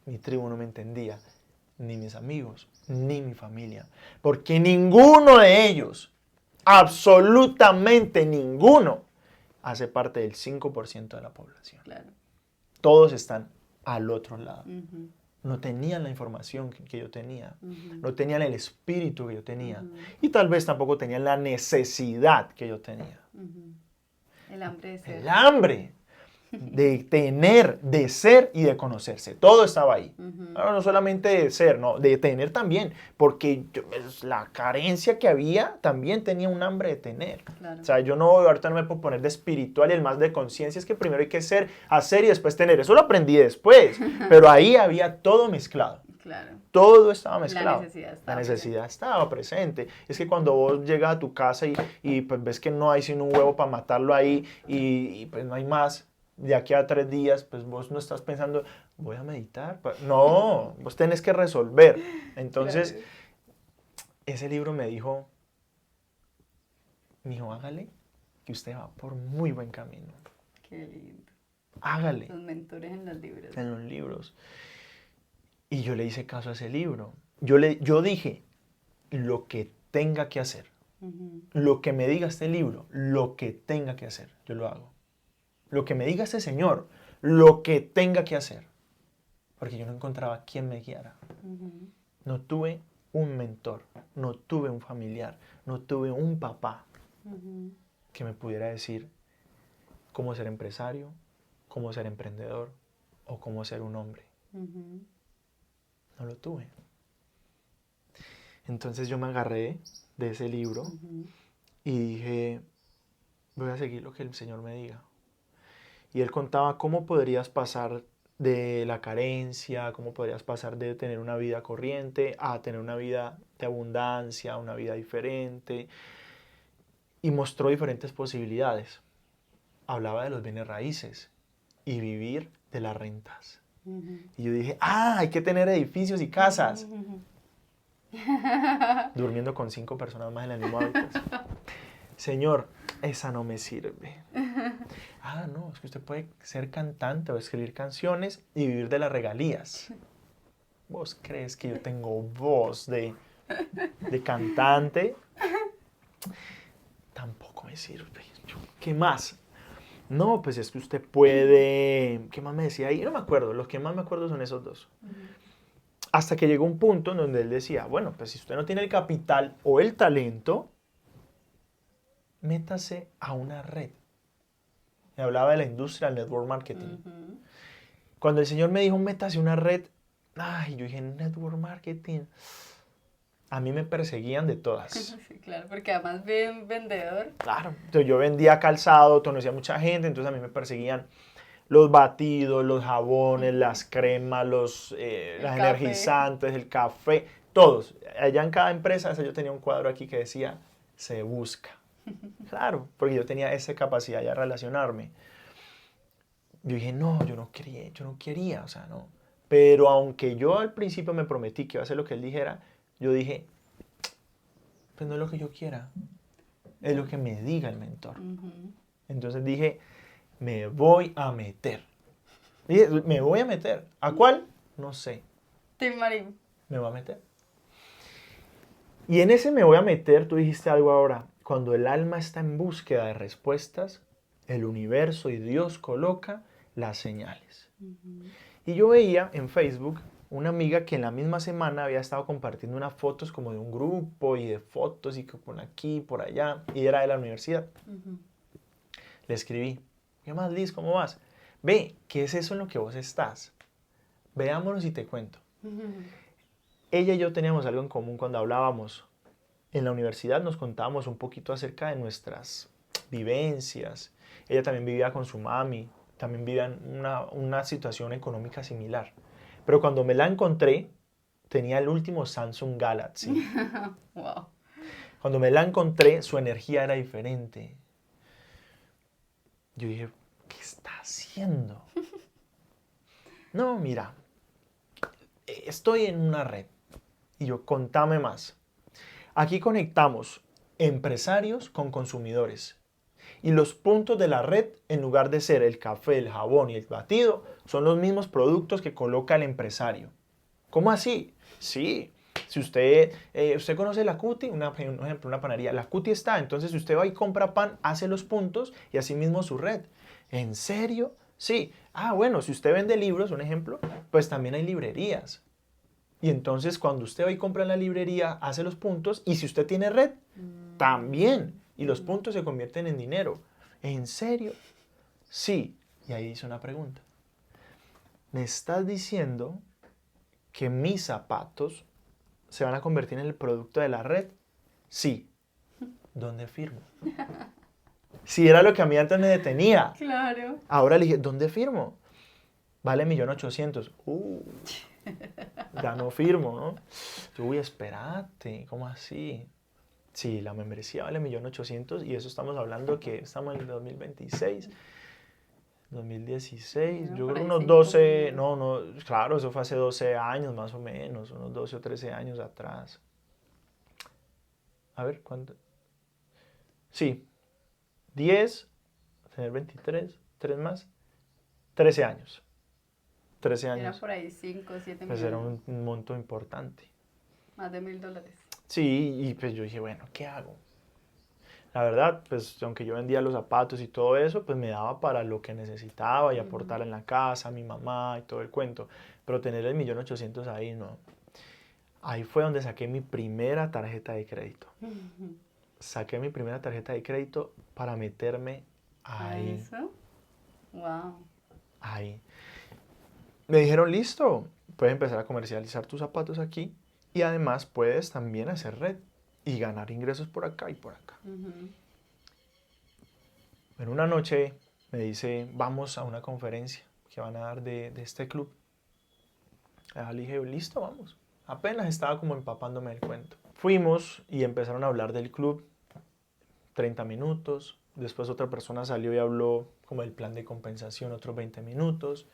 Mi tribu no me entendía. Ni mis amigos, ni mi familia. Porque ninguno de ellos, absolutamente ninguno, hace parte del 5% de la población. Claro. Todos están al otro lado. Ujú, No tenían la información que yo tenía. ujú, No tenían el espíritu que yo tenía. ujú, Y tal vez tampoco tenían la necesidad que yo tenía. ujú. El hambre de ser. El hambre de tener, de ser y de conocerse. Todo estaba ahí. Ujú. Ahora, no solamente de ser, no, de tener también. Porque la carencia que había también tenía un hambre de tener. Claro. O sea, yo no, ahorita no me puedo poner de espiritual y el más de conciencia. Es que primero hay que ser, hacer y después tener. Eso lo aprendí después. Pero ahí había todo mezclado. Claro. Todo estaba mezclado. La necesidad estaba presente. Es que cuando vos llegas a tu casa y pues ves que no hay sino un huevo para matarlo ahí y pues no hay más, de aquí a 3 días, pues vos no estás pensando, voy a meditar. No, vos tenés que resolver. Entonces, Claro. ese libro me dijo, mijo, hágale, que usted va por muy buen camino. Qué lindo. Hágale Los mentores en los libros. en los libros. Y yo le hice caso a ese libro. Yo dije, lo que tenga que hacer, Ujú, lo que me diga este libro, lo que tenga que hacer, yo lo hago. Lo que me diga este señor, lo que tenga que hacer. Porque yo no encontraba quién me guiara. ujú, No tuve un mentor, no tuve un familiar, no tuve un papá ujú, que me pudiera decir cómo ser empresario, cómo ser emprendedor o cómo ser un hombre. ujú. No lo tuve. Entonces yo me agarré de ese libro Ujú, y dije, voy a seguir lo que el Señor me diga. Y él contaba cómo podrías pasar de la carencia, cómo podrías pasar de tener una vida corriente a tener una vida de abundancia, una vida diferente. Y mostró diferentes posibilidades. Hablaba de los bienes raíces y vivir de las rentas. ujú. Y yo dije, hay que tener edificios y casas. Durmiendo con 5 personas más en el mismo habitación. Señor, esa no me sirve. No, es que usted puede ser cantante o escribir canciones y vivir de las regalías. ¿Vos crees que yo tengo voz de cantante? Tampoco me sirve. ¿Qué más? No, pues es que usted puede... ¿Qué más me decía ahí? No me acuerdo. Los que más me acuerdo son esos dos. Hasta que llegó un punto en donde él decía, bueno, pues si usted no tiene el capital o el talento, métase a una red. Me hablaba de la industria del network marketing. Ujú. Cuando el Señor me dijo, métase a una red, yo dije, network marketing. A mí me perseguían de todas. Sí, claro, porque además bien vendedor. Claro, entonces yo vendía calzado, conocía a mucha gente, entonces a mí me perseguían los batidos, los jabones, las cremas, las café. energizantes, el café, todos. Allá en cada empresa, yo tenía un cuadro aquí que decía, se busca. Claro, porque yo tenía esa capacidad ya de relacionarme. Yo dije, no, yo no quería, o sea, no. Pero aunque yo al principio me prometí que iba a hacer lo que él dijera, yo dije, pues no es lo que yo quiera, es lo que me diga el mentor. Ujú. Entonces dije, me voy a meter. Dije, me voy a meter. ¿A cuál? No sé. Tim Marín. Me voy a meter. Y en ese me voy a meter, tú dijiste algo ahora, cuando el alma está en búsqueda de respuestas, el universo y Dios coloca las señales. Ujú. Y yo veía en Facebook una amiga que en la misma semana había estado compartiendo unas fotos como de un grupo y de fotos y que por aquí, por allá, y era de la universidad. Ujú. Le escribí, ¿qué más, Liz? ¿Cómo vas? Ve, ¿qué es eso en lo que vos estás? Veámonos y te cuento. Ujú. Ella y yo teníamos algo en común cuando hablábamos. En la universidad nos contábamos un poquito acerca de nuestras vivencias. Ella también vivía con su mami, también vivía en una situación económica similar. Pero cuando me la encontré, tenía el último Samsung Galaxy. Wow. Cuando me la encontré, su energía era diferente. Yo dije, ¿qué está haciendo? No, mira, estoy en una red. Y yo, contame más. Aquí conectamos empresarios con consumidores. Y los puntos de la red, en lugar de ser el café, el jabón y el batido, son los mismos productos que coloca el empresario. ¿Cómo así? Sí. Si usted conoce la Cuti, un ejemplo, una panadería, la Cuti está, entonces si usted va y compra pan, hace los puntos y así mismo su red. ¿En serio? Sí. Ah, bueno, si usted vende libros, un ejemplo, pues también hay librerías. Y entonces cuando usted va y compra en la librería, hace los puntos y si usted tiene red, también. Y los puntos se convierten en dinero. ¿En serio? Sí. Y ahí hice una pregunta. ¿Me estás diciendo que mis zapatos se van a convertir en el producto de la red? Sí. ¿Dónde firmo? Si era lo que a mí antes me detenía. Claro. Ahora le dije, ¿dónde firmo? Vale 1.800.000. Ya no firmo, ¿no? Yo, uy, espérate, ¿cómo así? Sí, la membresía vale 1.800.000 y eso estamos hablando que estamos en el 2026, 2016, Bueno, yo por creo ahí unos 5 12, millones. no, claro, eso fue hace 12 años más o menos, unos 12 o 13 años atrás. A ver, ¿cuánto? Sí, 10, tener 23, 3 más, 13 años. 13 Era años, por ahí 5 o 7 pues millones. era un monto importante. Más de $1.000. Sí, y pues yo dije, bueno, ¿qué hago? La verdad, pues aunque yo vendía los zapatos y todo eso, pues me daba para lo que necesitaba y aportar en la casa, a mi mamá y todo el cuento. Pero tener el 1.800.000 ahí, no. Ahí fue donde saqué mi primera tarjeta de crédito. Saqué mi primera tarjeta de crédito para meterme ¿A ahí, eso? Wow. ahí. Me dijeron, listo, puedes empezar a comercializar tus zapatos aquí y además puedes también hacer red y ganar ingresos por acá y por acá. En una noche me dice, vamos a una conferencia que van a dar de este club. Le dije, listo, vamos. Apenas estaba como empapándome del cuento. Fuimos y empezaron a hablar del club, 30 minutos. Después otra persona salió y habló como el plan de compensación, otros 20 minutos.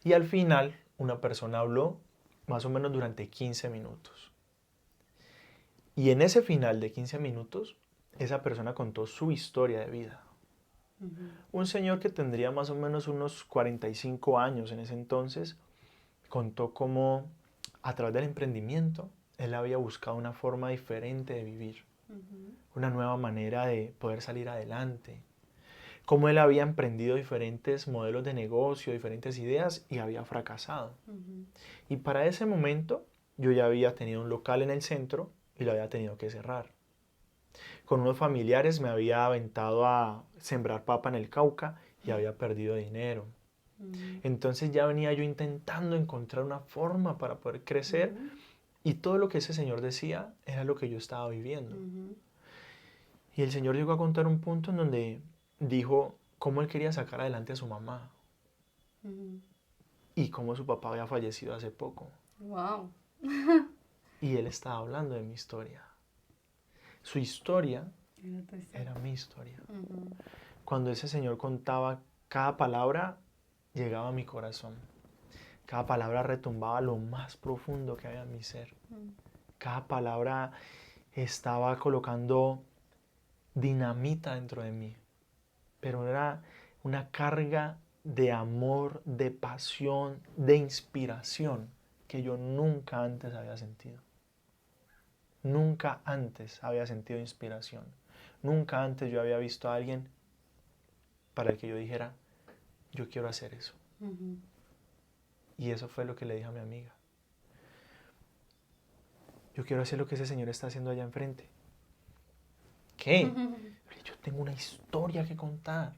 Y al final una persona habló más o menos durante 15 minutos. Y en ese final de 15 minutos, esa persona contó su historia de vida. Un señor que tendría más o menos unos 45 años en ese entonces, contó cómo a través del emprendimiento él había buscado una forma diferente de vivir, una nueva manera de poder salir adelante, cómo él había emprendido diferentes modelos de negocio, diferentes ideas y había fracasado. Y para ese momento yo ya había tenido un local en el centro y lo había tenido que cerrar. Con unos familiares me había aventado a sembrar papa en el Cauca y había perdido dinero. Entonces ya venía yo intentando encontrar una forma para poder crecer y todo lo que ese señor decía era lo que yo estaba viviendo. Y el señor llegó a contar un punto en donde dijo cómo él quería sacar adelante a su mamá y cómo su papá había fallecido hace poco. Wow. Y él estaba hablando de mi historia. Su historia era mi historia. Cuando ese señor contaba, cada palabra llegaba a mi corazón. Cada palabra retumbaba lo más profundo que había en mi ser. Cada palabra estaba colocando dinamita dentro de mí. Pero era una carga de amor, de pasión, de inspiración que yo nunca antes había sentido. Nunca antes había sentido inspiración. Nunca antes yo había visto a alguien para el que yo dijera, yo quiero hacer eso. Y eso fue lo que le dije a mi amiga. Yo quiero hacer lo que ese señor está haciendo allá enfrente. ¿Qué? Yo tengo una historia que contar.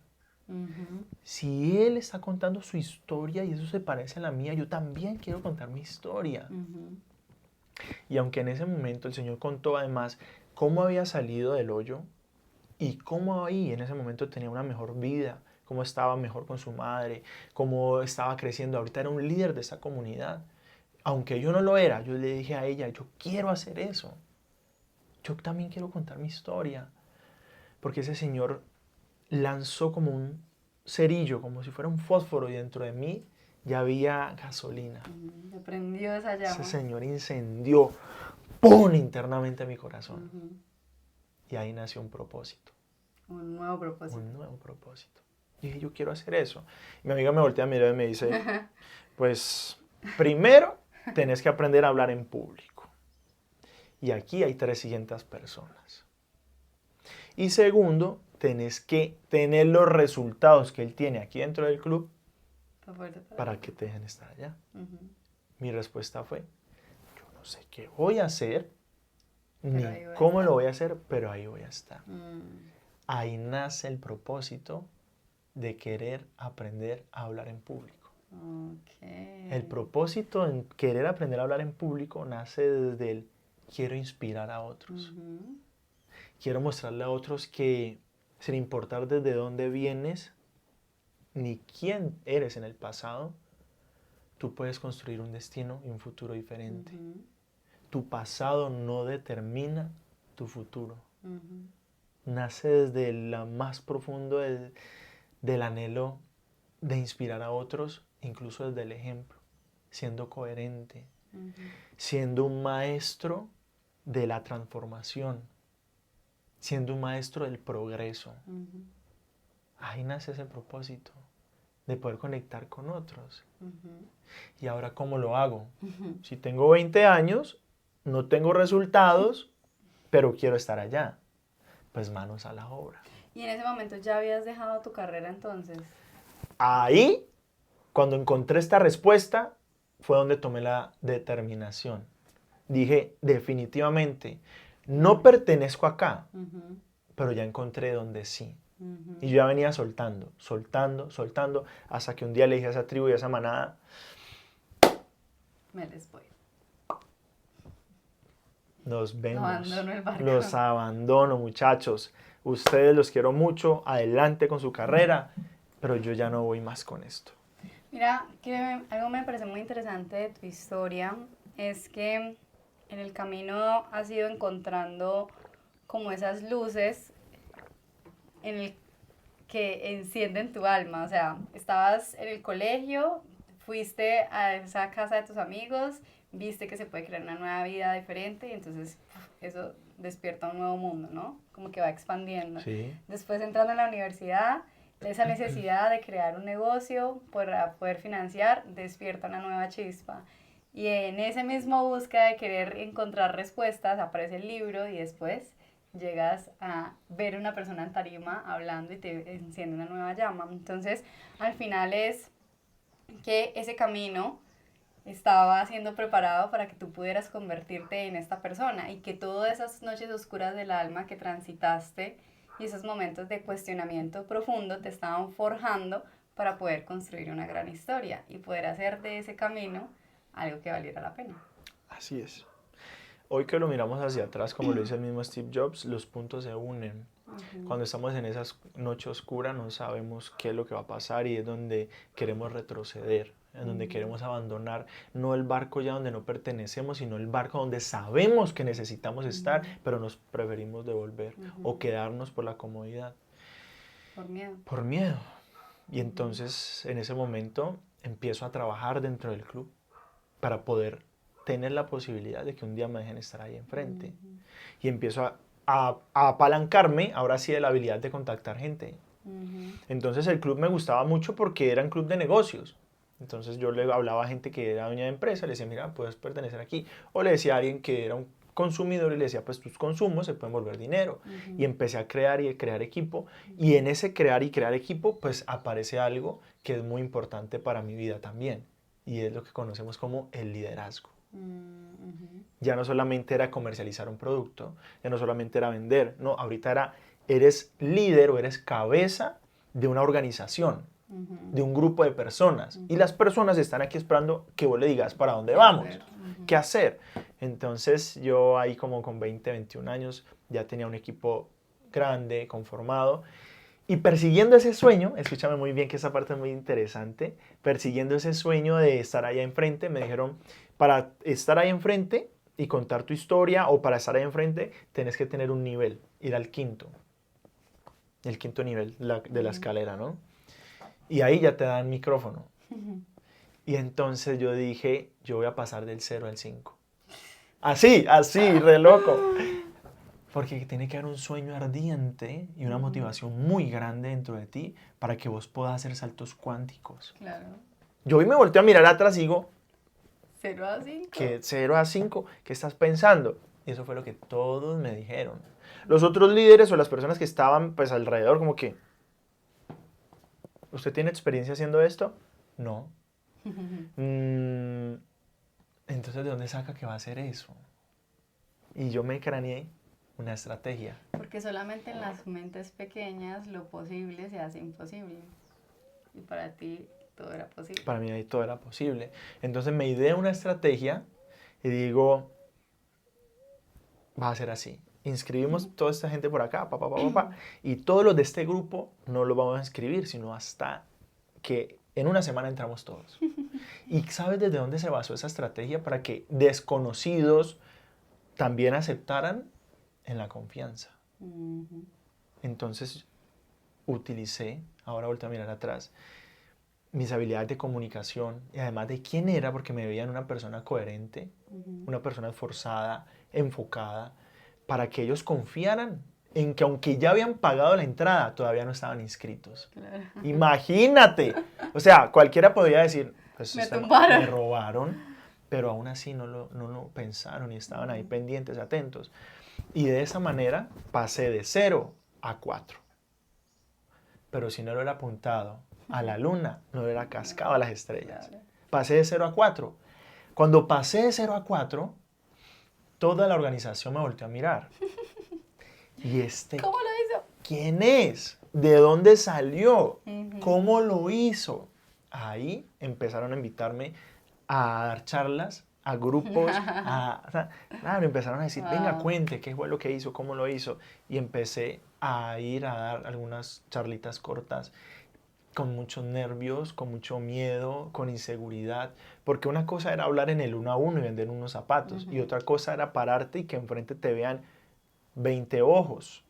Si él está contando su historia y eso se parece a la mía, yo también quiero contar mi historia. Y aunque en ese momento el Señor contó además cómo había salido del hoyo y cómo ahí en ese momento tenía una mejor vida, cómo estaba mejor con su madre, cómo estaba creciendo. Ahorita era un líder de esa comunidad. Aunque yo no lo era, yo le dije a ella, yo quiero hacer eso. yo también quiero contar mi historia. Porque ese señor lanzó como un cerillo, como si fuera un fósforo, y dentro de mí ya había gasolina. Se prendió esa llama. Ese señor incendió, ¡pum!, internamente mi corazón. Y ahí nació un propósito. Un nuevo propósito. Un nuevo propósito. Y dije, yo quiero hacer eso. Y mi amiga me voltea a mirar y me dice, pues, primero tenés que aprender a hablar en público. Y aquí hay 300 personas. Y segundo, tenés que tener los resultados que él tiene aquí dentro del club para que te dejen estar allá. Mi respuesta fue, yo no sé qué voy a hacer, ni cómo lo voy a hacer, pero ahí voy a estar. Ahí nace el propósito de querer aprender a hablar en público. El propósito en querer aprender a hablar en público nace desde el quiero inspirar a otros. Quiero mostrarle a otros que sin importar desde dónde vienes, ni quién eres en el pasado, tú puedes construir un destino y un futuro diferente. Tu pasado no determina tu futuro. Nace desde lo más profundo del anhelo de inspirar a otros, incluso desde el ejemplo, siendo coherente, siendo un maestro de la transformación, siendo un maestro del progreso. Ahí nace ese propósito de poder conectar con otros. Y ahora, ¿cómo lo hago? Si tengo 20 años, no tengo resultados, pero quiero estar allá. Pues manos a la obra. ¿Y en ese momento ya habías dejado tu carrera entonces? Ahí, cuando encontré esta respuesta, fue donde tomé la determinación. Dije, definitivamente, no pertenezco acá, pero ya encontré donde sí. Y yo ya venía soltando, hasta que un día le dije a esa tribu y a esa manada, me les voy. Nos vemos. Abandono el barco. Los abandono, muchachos. Ustedes los quiero mucho, adelante con su carrera, pero yo ya no voy más con esto. Mira, algo me parece muy interesante de tu historia es que en el camino has ido encontrando como esas luces que encienden tu alma. O sea, estabas en el colegio, fuiste a esa casa de tus amigos, viste que se puede crear una nueva vida diferente y entonces eso despierta un nuevo mundo, ¿no? Como que va expandiendo. Sí. Después entrando en la universidad, esa necesidad de crear un negocio para poder financiar despierta una nueva chispa. Y en ese mismo búsqueda de querer encontrar respuestas aparece el libro y después llegas a ver una persona en tarima hablando y te enciende una nueva llama. Entonces, al final es que ese camino estaba siendo preparado para que tú pudieras convertirte en esta persona y que todas esas noches oscuras del alma que transitaste y esos momentos de cuestionamiento profundo te estaban forjando para poder construir una gran historia y poder hacer de ese camino algo que valiera la pena. Así es. Hoy que lo miramos hacia atrás, como lo dice el mismo Steve Jobs, los puntos se unen. Cuando estamos en esa noche oscura no sabemos qué es lo que va a pasar y es donde queremos retroceder, es donde queremos abandonar, no el barco ya donde no pertenecemos, sino el barco donde sabemos que necesitamos estar, pero nos preferimos devolver o quedarnos por la comodidad. Por miedo. Por miedo. Y entonces en ese momento empiezo a trabajar dentro del club para poder tener la posibilidad de que un día me dejen estar ahí enfrente. Y empiezo a apalancarme, ahora sí, de la habilidad de contactar gente. Entonces el club me gustaba mucho porque era un club de negocios. Entonces yo le hablaba a gente que era dueña de empresa, le decía, mira, puedes pertenecer aquí. O le decía a alguien que era un consumidor y le decía, pues tus consumos se pueden volver dinero. Y empecé a crear y a crear equipo. Y en ese crear y crear equipo, pues aparece algo que es muy importante para mi vida también. Y es lo que conocemos como el liderazgo. Ya no solamente era comercializar un producto, ya no solamente era vender, no, ahorita eres líder o eres cabeza de una organización, de un grupo de personas, y las personas están aquí esperando que vos le digas para dónde vamos, qué hacer. Entonces yo ahí como con 20, 21 años ya tenía un equipo grande, conformado, y persiguiendo ese sueño, escúchame muy bien que esa parte es muy interesante, persiguiendo ese sueño de estar allá enfrente, me dijeron, para estar ahí enfrente y contar tu historia o para estar ahí enfrente, tenés que tener un nivel, ir al quinto. El quinto nivel de la escalera, ¿no? Y ahí ya te dan micrófono. Y entonces yo dije, yo voy a pasar del 0 al 5. Así, re loco. Porque tiene que haber un sueño ardiente y una motivación muy grande dentro de ti para que vos puedas hacer saltos cuánticos. Claro. Yo hoy me volteo a mirar atrás y digo, 0 a 5. ¿qué 0 a 5? ¿Qué estás pensando? Y eso fue lo que todos me dijeron. Los otros líderes o las personas que estaban pues alrededor como que, ¿usted tiene experiencia haciendo esto? No. Entonces, ¿de dónde saca que va a hacer eso? Y yo me craneé una estrategia. Porque solamente en las mentes pequeñas lo posible se hace imposible. Y para ti todo era posible. Para mí ahí todo era posible. Entonces me ideé una estrategia y digo, va a ser así. Inscribimos toda esta gente por acá, y todos los de este grupo no lo vamos a inscribir, sino hasta que en una semana entramos todos. ¿Y sabes desde dónde se basó esa estrategia? Para que desconocidos también aceptaran en la confianza. Entonces utilicé, ahora vuelto a mirar atrás, mis habilidades de comunicación y además de quién era, porque me veían una persona coherente, una persona esforzada, enfocada, para que ellos confiaran en que aunque ya habían pagado la entrada, todavía no estaban inscritos. Claro. Imagínate. O sea, cualquiera podría decir, pues me robaron, pero aún así no lo pensaron y estaban ahí pendientes, atentos. Y de esa manera pasé de 0 a 4. Pero si no lo hubiera apuntado a la luna, no hubiera cascado a las estrellas. Pasé de 0 a 4. Cuando pasé de 0 a 4, toda la organización me volteó a mirar. ¿Y cómo lo hizo? ¿Quién es? ¿De dónde salió? ¿Cómo lo hizo? Ahí empezaron a invitarme a dar charlas, a grupos, claro, empezaron a decir, venga, cuente qué fue lo que hizo, cómo lo hizo. Y empecé a ir a dar algunas charlitas cortas con muchos nervios, con mucho miedo, con inseguridad, porque una cosa era hablar en el 1 a 1 y vender unos zapatos, y otra cosa era pararte y que enfrente te vean 20 ojos.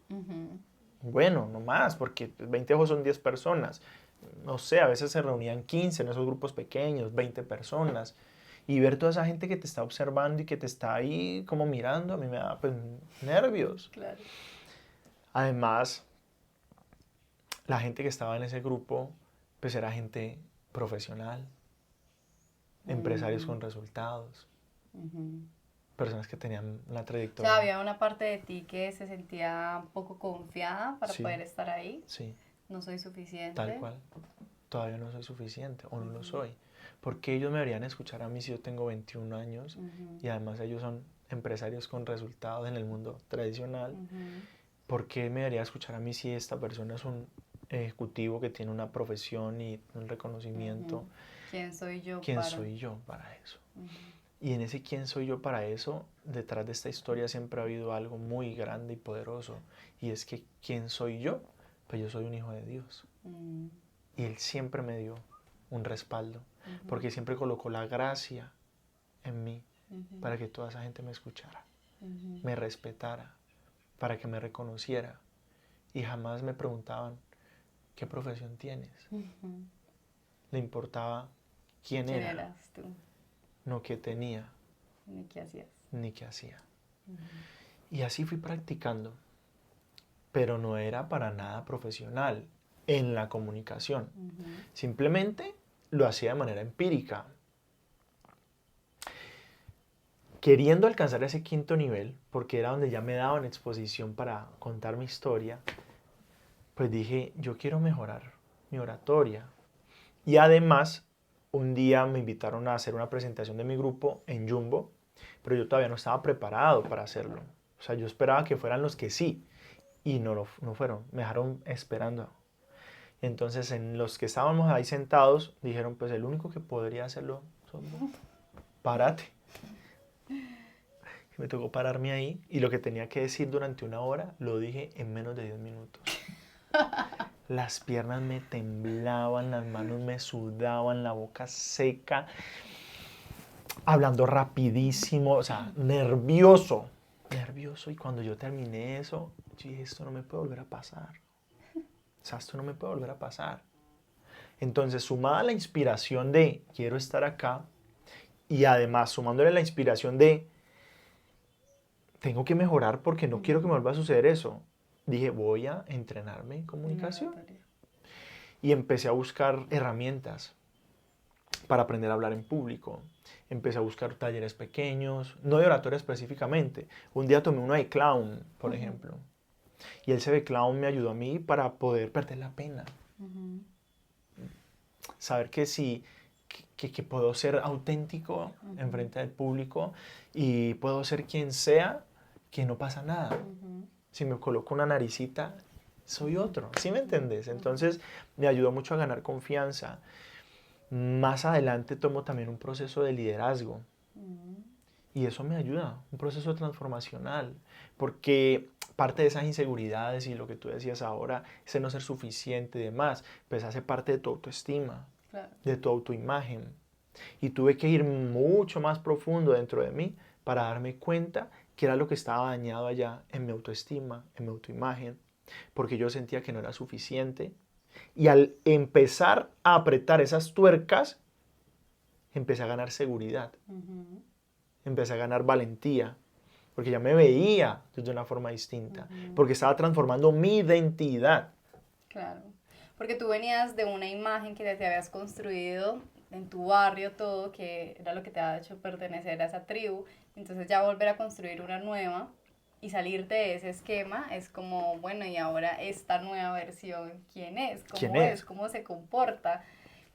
Bueno, no más, porque 20 ojos son 10 personas. No sé, a veces se reunían 15 en esos grupos pequeños, 20 personas. Y ver toda esa gente que te está observando y que te está ahí como mirando, a mí me da pues nervios. Claro. Además, la gente que estaba en ese grupo, pues era gente profesional, empresarios con resultados, personas que tenían la trayectoria. O sea, había una parte de ti que se sentía un poco confiada para poder estar ahí. Sí. No soy suficiente. Tal cual. Todavía no soy suficiente o no lo soy. ¿Por qué ellos me deberían escuchar a mí si yo tengo 21 años y además ellos son empresarios con resultados en el mundo tradicional? ¿Por qué me debería escuchar a mí si esta persona es un ejecutivo que tiene una profesión y un reconocimiento? ¿Quién soy yo para eso? Y en ese quién soy yo para eso, detrás de esta historia siempre ha habido algo muy grande y poderoso. Y es que ¿quién soy yo? Pues yo soy un hijo de Dios. Y Él siempre me dio un respaldo, porque siempre colocó la gracia en mí para que toda esa gente me escuchara, me respetara, para que me reconociera. Y jamás me preguntaban, ¿qué profesión tienes? Le importaba quién era. Eras tú? No qué tenía. Ni qué hacía. Y así fui practicando, pero no era para nada profesional en la comunicación. Simplemente lo hacía de manera empírica. Queriendo alcanzar ese quinto nivel, porque era donde ya me daban exposición para contar mi historia, pues dije, yo quiero mejorar mi oratoria. Y además, un día me invitaron a hacer una presentación de mi grupo en Jumbo, pero yo todavía no estaba preparado para hacerlo. O sea, yo esperaba que fueran los que sí, y no fueron, me dejaron esperando. Entonces, en los que estábamos ahí sentados, dijeron, pues el único que podría hacerlo sos vos. Párate. Me tocó pararme ahí, y lo que tenía que decir durante 1 hora, lo dije en menos de 10 minutos. Las piernas me temblaban, las manos me sudaban, la boca seca. hablando rapidísimo, o sea, nervioso. Y cuando yo terminé eso, yo dije, esto no me puede volver a pasar. O sea, esto no me puede volver a pasar. Entonces, sumada la inspiración de quiero estar acá y además sumándole la inspiración de tengo que mejorar porque no quiero que me vuelva a suceder eso, dije, voy a entrenarme en comunicación. Y empecé a buscar herramientas para aprender a hablar en público. Empecé a buscar talleres pequeños, no de oratoria específicamente. Un día tomé uno de clown, por ejemplo. Y ese de clown me ayudó a mí para poder perder la pena. Saber que sí, que puedo ser auténtico en frente del público y puedo ser quien sea, que no pasa nada. Si me coloco una naricita, soy otro. ¿Sí me entiendes? Entonces me ayudó mucho a ganar confianza. Más adelante tomo también un proceso de liderazgo. Y eso me ayuda, un proceso transformacional. Porque parte de esas inseguridades y lo que tú decías ahora, ese no ser suficiente y demás, pues hace parte de tu autoestima, claro, de tu autoimagen. Y tuve que ir mucho más profundo dentro de mí para darme cuenta que era lo que estaba dañado allá en mi autoestima, en mi autoimagen, porque yo sentía que no era suficiente. Y al empezar a apretar esas tuercas, empecé a ganar seguridad, empecé a ganar valentía, porque ya me veía de una forma distinta, porque estaba transformando mi identidad. Claro, porque tú venías de una imagen que te habías construido en tu barrio, todo, que era lo que te había hecho pertenecer a esa tribu, entonces ya volver a construir una nueva y salirte de ese esquema es como, bueno, y ahora esta nueva versión, ¿quién es? ¿Cómo es? ¿Cómo se comporta?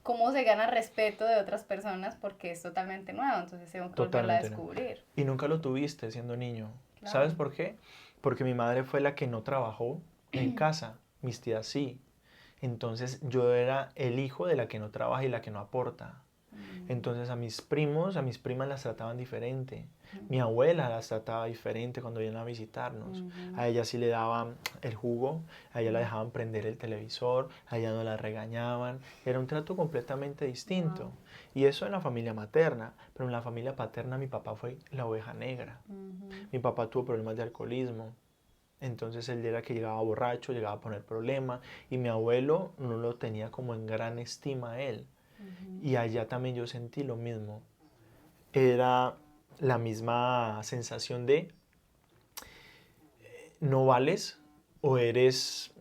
¿Cómo se gana respeto de otras personas? Porque es totalmente nuevo, entonces tengo que volverla a descubrir. Y nunca lo tuviste siendo niño. Claro. ¿Sabes por qué? Porque mi madre fue la que no trabajó en casa, mis tías sí. Entonces yo era el hijo de la que no trabaja y la que no aporta. Entonces a mis primos, a mis primas las trataban diferente. Mi abuela las trataba diferente cuando iban a visitarnos. A ella sí le daban el jugo, a ella la dejaban prender el televisor, a ella no la regañaban. Era un trato completamente distinto. Y eso en la familia materna. Pero en la familia paterna mi papá fue la oveja negra. Mi papá tuvo problemas de alcoholismo. Entonces él era que llegaba borracho, llegaba a poner problemas. Y mi abuelo no lo tenía como en gran estima a él. Y allá también yo sentí lo mismo. Era la misma sensación de no vales o eres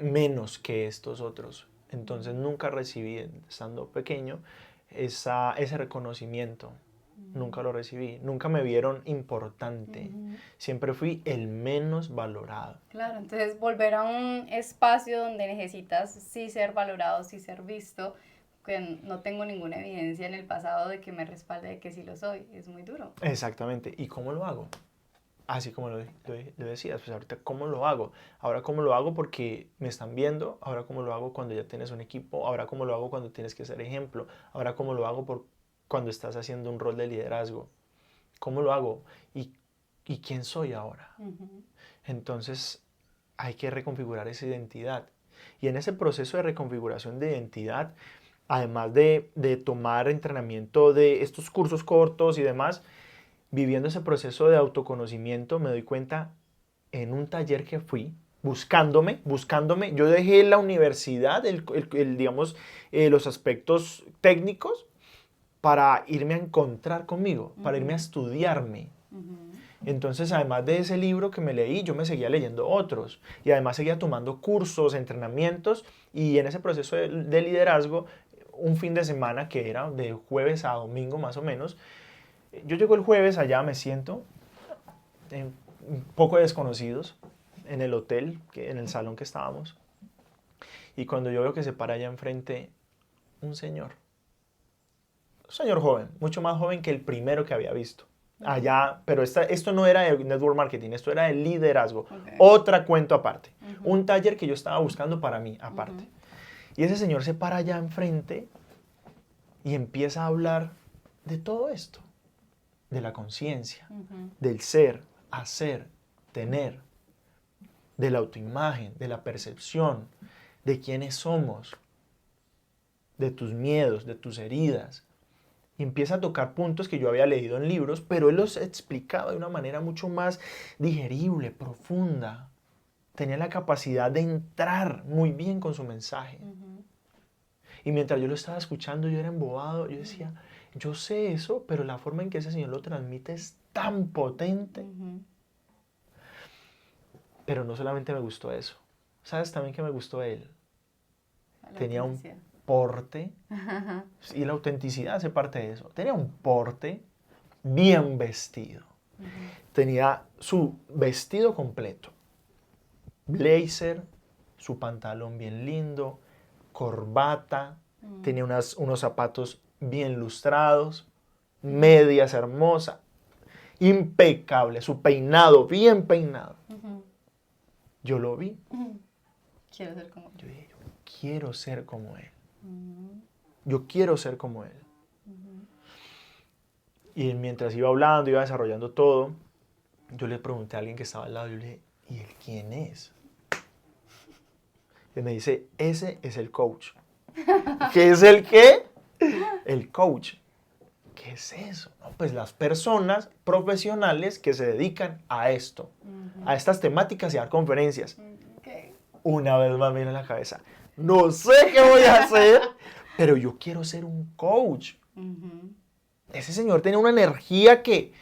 menos que estos otros. Entonces nunca recibí, estando pequeño, ese reconocimiento. Nunca lo recibí. Nunca me vieron importante. Siempre fui el menos valorado. Claro, entonces volver a un espacio donde necesitas sí ser valorado, sí ser visto, que no tengo ninguna evidencia en el pasado de que me respalde de que sí lo soy. Es muy duro. Exactamente. ¿Y cómo lo hago? Así como lo decías, pues ahorita ¿cómo lo hago? Ahora ¿cómo lo hago? Porque me están viendo. Ahora ¿cómo lo hago cuando ya tienes un equipo? Ahora ¿cómo lo hago cuando tienes que ser ejemplo? Ahora ¿cómo lo hago cuando estás haciendo un rol de liderazgo? ¿Cómo lo hago? ¿Y quién soy ahora? Entonces hay que reconfigurar esa identidad. Y en ese proceso de reconfiguración de identidad, además de tomar entrenamiento de estos cursos cortos y demás, viviendo ese proceso de autoconocimiento, me doy cuenta en un taller que fui, buscándome, yo dejé la universidad, digamos, los aspectos técnicos para irme a encontrar conmigo, para irme a estudiarme. Entonces, además de ese libro que me leí, yo me seguía leyendo otros y además seguía tomando cursos, entrenamientos y en ese proceso de liderazgo, un fin de semana que era de jueves a domingo más o menos, yo llego el jueves allá, me siento, un poco de desconocidos, en el hotel, en el salón que estábamos, y cuando yo veo que se para allá enfrente un señor joven, mucho más joven que el primero que había visto. Allá, pero esto no era de network marketing, esto era de liderazgo, otra cuento aparte, un taller que yo estaba buscando para mí aparte. Y ese señor se para allá enfrente y empieza a hablar de todo esto, de la conciencia, del ser, hacer, tener, de la autoimagen, de la percepción, de quiénes somos, de tus miedos, de tus heridas. y empieza a tocar puntos que yo había leído en libros, pero él los explicaba de una manera mucho más digerible, profunda. Tenía la capacidad de entrar muy bien con su mensaje. Y mientras yo lo estaba escuchando, yo era embobado, yo decía, yo sé eso, pero la forma en que ese señor lo transmite es tan potente. Pero no solamente me gustó eso. ¿Sabes también que me gustó él? Tenía un porte, y la autenticidad hace parte de eso. Tenía un porte bien vestido. Tenía su vestido completo. Blazer, su pantalón bien lindo, corbata, tenía unos zapatos bien lustrados, medias hermosas, impecable, su peinado bien peinado. Yo lo vi. Quiero ser como él. Yo dije, yo quiero ser como él. Yo quiero ser como él. Y mientras iba hablando, iba desarrollando todo, yo le pregunté a alguien que estaba al lado, yo le dije, ¿y él quién es? Y me dice, ese es el coach. ¿Qué es el qué? El coach. ¿Qué es eso? No, pues las personas profesionales que se dedican a esto, a estas temáticas y a dar conferencias. Okay. Una vez más me viene a la cabeza, no sé qué voy a hacer, pero yo quiero ser un coach. Ese señor tenía una energía que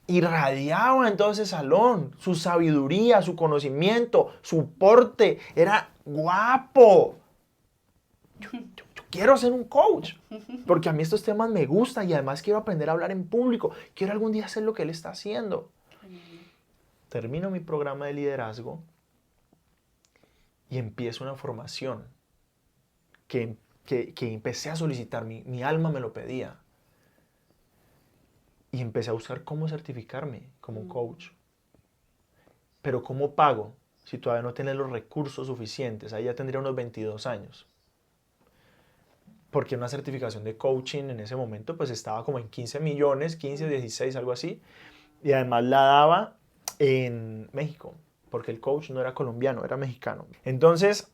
irradiaba en todo ese salón, su sabiduría, su conocimiento, su porte, era guapo. Yo quiero ser un coach, porque a mí estos temas me gustan y además quiero aprender a hablar en público, quiero algún día hacer lo que él está haciendo. Termino mi programa de liderazgo y empiezo una formación que empecé a solicitar, mi alma me lo pedía. Y empecé a buscar cómo certificarme como coach. Pero ¿cómo pago si todavía no tenés los recursos suficientes? Ahí ya tendría unos 22 años. Porque una certificación de coaching en ese momento pues estaba como en 15 millones, 15, 16, algo así. Y además la daba en México, porque el coach no era colombiano, era mexicano. Entonces,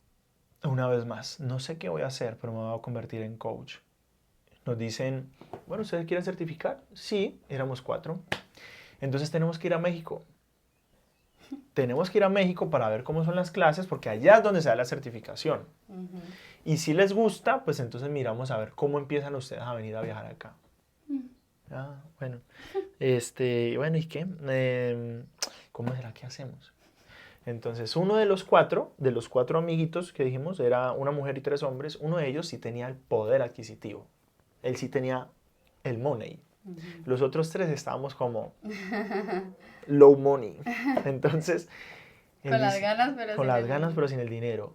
una vez más, no sé qué voy a hacer, pero me voy a convertir en coach. Nos dicen, bueno, ¿ustedes quieren certificar? Sí, éramos 4. Entonces tenemos que ir a México. Tenemos que ir a México para ver cómo son las clases, porque allá es donde se da la certificación. Y si les gusta, pues entonces miramos a ver cómo empiezan ustedes a venir a viajar acá. Ah, bueno. Bueno, ¿y qué? ¿Cómo será que hacemos? Entonces, uno de los 4 amiguitos que dijimos, era una mujer y 3 hombres, uno de ellos sí tenía el poder adquisitivo. Él sí tenía el money. Los otros 3 estábamos como low money. Entonces, con las ganas, pero sin el dinero.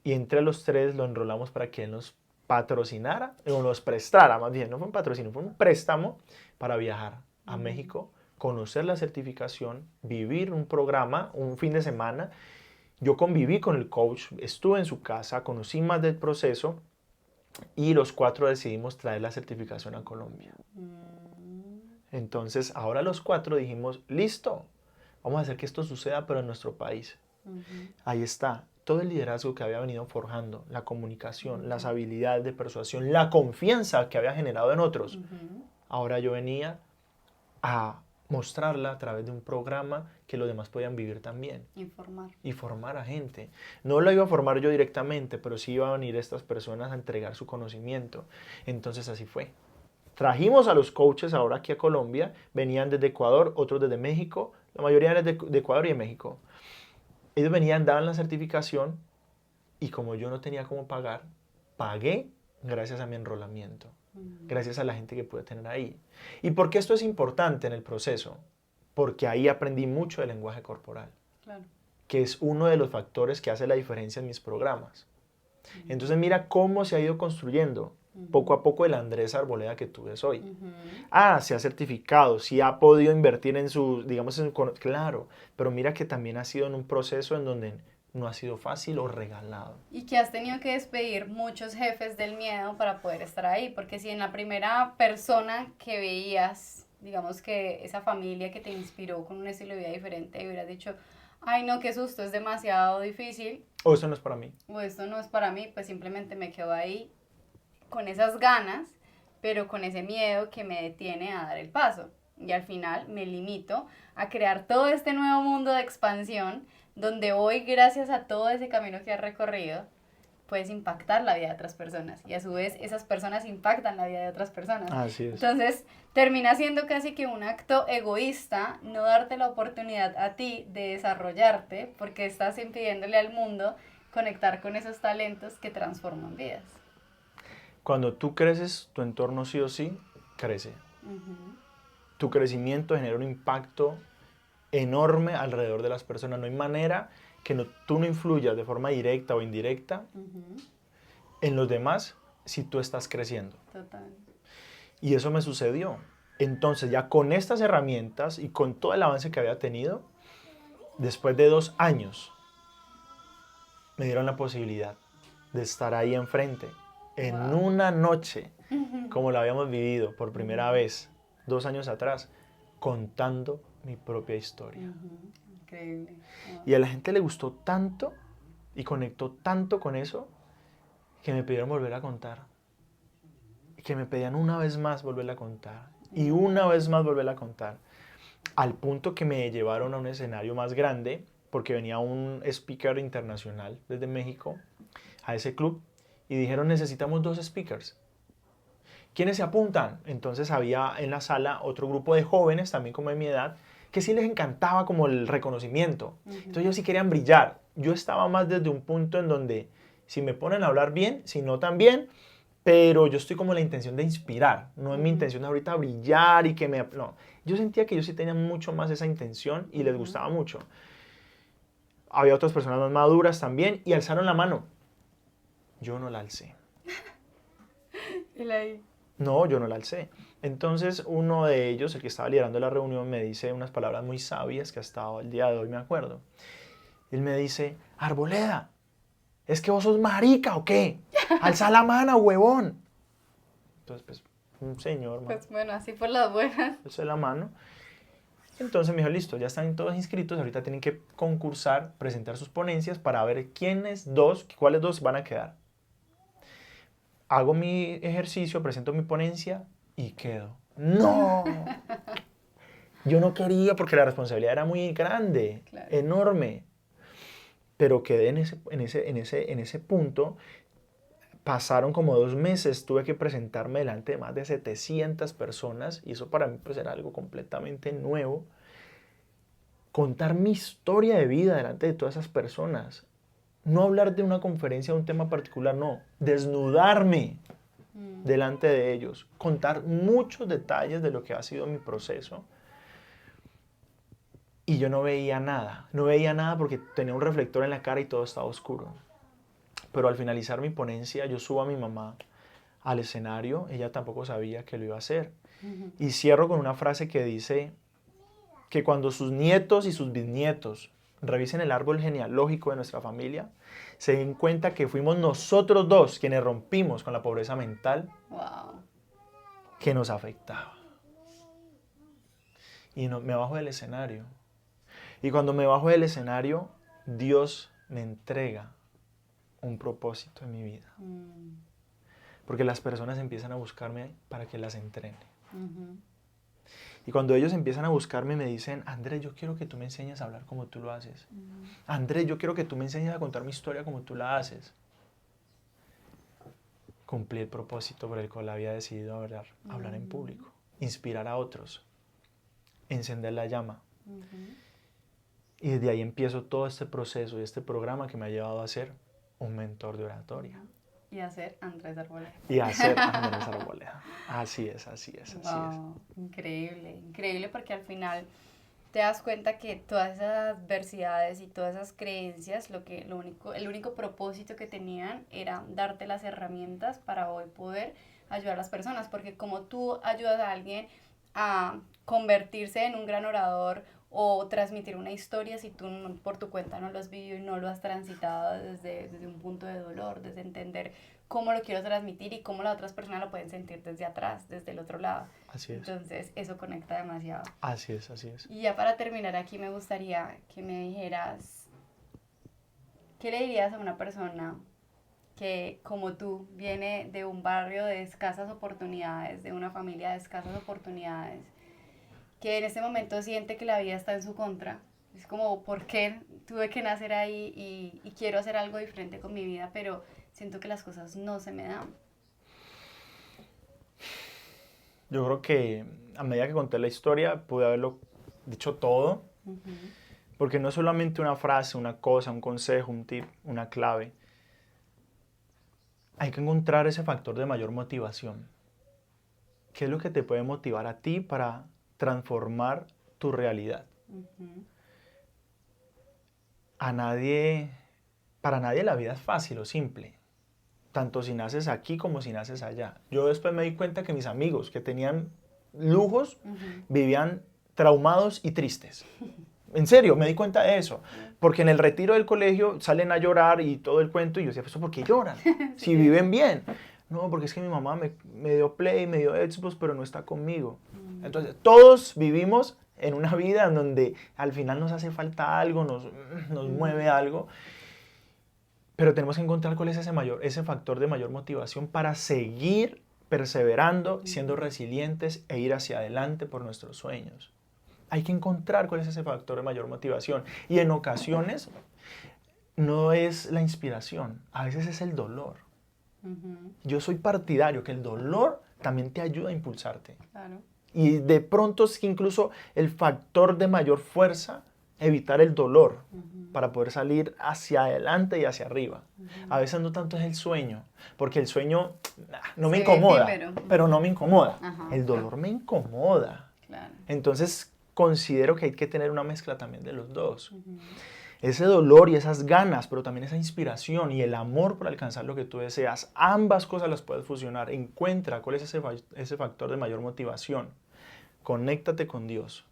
Y entre los 3 lo enrolamos para que él nos patrocinara, o nos prestara, más bien, no fue un patrocinio, fue un préstamo para viajar a México, conocer la certificación, vivir un programa, un fin de semana. Yo conviví con el coach, estuve en su casa, conocí más del proceso y los 4 decidimos traer la certificación a Colombia. Entonces, ahora los 4 dijimos, listo, vamos a hacer que esto suceda, pero en nuestro país. Ahí está, todo el liderazgo que había venido forjando, la comunicación, las habilidades de persuasión, la confianza que había generado en otros. Ahora yo venía a mostrarla a través de un programa que los demás podían vivir también. Y formar a gente. No lo iba a formar yo directamente, pero sí iban a venir estas personas a entregar su conocimiento. Entonces así fue. Trajimos a los coaches ahora aquí a Colombia, venían desde Ecuador, otros desde México, la mayoría eran de Ecuador y de México. Ellos venían, daban la certificación y como yo no tenía cómo pagar, pagué gracias a mi enrolamiento, gracias a la gente que pude tener ahí. ¿Y por qué esto es importante en el proceso? Porque ahí aprendí mucho del lenguaje corporal, que es uno de los factores que hace la diferencia en mis programas. Entonces mira cómo se ha ido construyendo poco a poco el Andrés Arboleda que tú ves hoy. Se ha certificado, sí ha podido invertir en su, digamos, claro, pero mira que también ha sido en un proceso en donde no ha sido fácil o regalado. Y que has tenido que despedir muchos jefes del miedo para poder estar ahí, porque si en la primera persona que veías, digamos que esa familia que te inspiró con un estilo de vida diferente, hubieras dicho, ay no, qué susto, es demasiado difícil. O esto no es para mí. O esto no es para mí, pues simplemente me quedo ahí con esas ganas pero con ese miedo que me detiene a dar el paso. Y al final me limito a crear todo este nuevo mundo de expansión donde hoy, gracias a todo ese camino que has recorrido, puedes impactar la vida de otras personas y a su vez esas personas impactan la vida de otras personas. Así es. Entonces termina siendo casi que un acto egoísta no darte la oportunidad a ti de desarrollarte porque estás impidiéndole al mundo conectar con esos talentos que transforman vidas. Cuando tú creces, tu entorno sí o sí crece. Uh-huh. Tu crecimiento genera un impacto enorme alrededor de las personas. No hay manera que tú no influyas de forma directa o indirecta en los demás si tú estás creciendo. Total. Y eso me sucedió. Entonces ya con estas herramientas y con todo el avance que había tenido, después de 2 años, me dieron la posibilidad de estar ahí enfrente, en una noche, como la habíamos vivido por primera vez, 2 años atrás, contando mi propia historia. Increíble. Wow. Y a la gente le gustó tanto y conectó tanto con eso que me pidieron volver a contar. Y que me pedían una vez más volverla a contar. Y una vez más volverla a contar. Al punto que me llevaron a un escenario más grande porque venía un speaker internacional desde México a ese club y dijeron necesitamos 2 speakers. ¿Quiénes se apuntan? Entonces había en la sala otro grupo de jóvenes, también como de mi edad, que sí les encantaba como el reconocimiento. Entonces ellos sí querían brillar. Yo estaba más desde un punto en donde si me ponen a hablar bien, si no también, pero yo estoy como la intención de inspirar. No es mi intención ahorita brillar y que me... No, yo sentía que ellos sí tenían mucho más esa intención y les gustaba mucho. Había otras personas más maduras también y alzaron la mano. Yo no la alcé. ¿Y ahí? No, yo no la alcé. Entonces uno de ellos, el que estaba liderando la reunión, me dice unas palabras muy sabias que hasta el día de hoy me acuerdo. Él me dice, Arboleda, ¿es que vos sos marica o qué? Alza la mano, huevón. Entonces, pues, un señor, Pues bueno, así por las buenas. alzó la mano. Entonces me dijo, listo, ya están todos inscritos, ahorita tienen que concursar, presentar sus ponencias para ver cuáles 2 van a quedar. Hago mi ejercicio, presento mi ponencia y quedo. ¡No! Yo no quería porque la responsabilidad era muy grande, Claro. enorme. Pero quedé en ese punto. Pasaron como 2 meses, tuve que presentarme delante de más de 700 personas y eso para mí pues era algo completamente nuevo. Contar mi historia de vida delante de todas esas personas. No hablar de una conferencia o un tema particular, no. Desnudarme delante de ellos. Contar muchos detalles de lo que ha sido mi proceso. Y yo no veía nada. No veía nada porque tenía un reflector en la cara y todo estaba oscuro. Pero al finalizar mi ponencia, yo subo a mi mamá al escenario. Ella tampoco sabía que lo iba a hacer. Y cierro con una frase que dice que cuando sus nietos y sus bisnietos revisen el árbol genealógico de nuestra familia, se den cuenta que fuimos nosotros 2 quienes rompimos con la pobreza mental que nos afectaba. Y me bajo del escenario. Y cuando me bajo del escenario, Dios me entrega un propósito en mi vida. Porque las personas empiezan a buscarme para que las entrene. Y cuando ellos empiezan a buscarme me dicen, Andrés, yo quiero que tú me enseñes a hablar como tú lo haces. Andrés, yo quiero que tú me enseñes a contar mi historia como tú la haces. Cumplí el propósito por el cual había decidido hablar en público, inspirar a otros, encender la llama. Y desde ahí empiezo todo este proceso y este programa que me ha llevado a ser un mentor de oratoria. Y a ser Andrés Arboleda. Y a ser Andrés Arboleda. Así es. Increíble, increíble porque al final te das cuenta que todas esas adversidades y todas esas creencias, el único propósito que tenían era darte las herramientas para hoy poder ayudar a las personas, porque como tú ayudas a alguien a convertirse en un gran orador o transmitir una historia, si tú por tu cuenta no lo has vivido y no lo has transitado desde un punto de dolor, desde entender cómo lo quiero transmitir y cómo las otras personas lo pueden sentir desde atrás, desde el otro lado. Así es. Entonces, eso conecta demasiado. Así es. Y ya para terminar aquí me gustaría que me dijeras, ¿qué le dirías a una persona que como tú viene de un barrio de escasas oportunidades, de una familia de escasas oportunidades, que en este momento siente que la vida está en su contra. Es como, ¿por qué tuve que nacer ahí y quiero hacer algo diferente con mi vida, pero siento que las cosas no se me dan? Yo creo que a medida que conté la historia pude haberlo dicho todo, porque no es solamente una frase, una cosa, un consejo, un tip, una clave. Hay que encontrar ese factor de mayor motivación. ¿Qué es lo que te puede motivar a ti para transformar tu realidad? Para nadie la vida es fácil o simple, tanto si naces aquí como si naces allá. Yo después me di cuenta que mis amigos que tenían lujos vivían traumados y tristes. En serio, me di cuenta de eso. Porque en el retiro del colegio salen a llorar y todo el cuento. Y yo decía, ¿eso por qué lloran? Si viven bien. No, porque es que mi mamá me dio Play, me dio Xbox, pero no está conmigo. Entonces, todos vivimos en una vida en donde al final nos hace falta algo, nos mueve algo. Pero tenemos que encontrar cuál es ese factor de mayor motivación para seguir perseverando, siendo resilientes e ir hacia adelante por nuestros sueños. Hay que encontrar cuál es ese factor de mayor motivación. Y en ocasiones no es la inspiración, a veces es el dolor. Yo soy partidario que el dolor también te ayuda a impulsarte. Claro. Y de pronto es que incluso el factor de mayor fuerza, evitar el dolor para poder salir hacia adelante y hacia arriba. A veces no tanto es el sueño, porque el sueño no me incomoda, pero no me incomoda. El dolor me incomoda. Claro. Entonces considero que hay que tener una mezcla también de los dos. Ese dolor y esas ganas, pero también esa inspiración y el amor por alcanzar lo que tú deseas, ambas cosas las puedes fusionar. Encuentra cuál es ese factor de mayor motivación. Conéctate con Dios,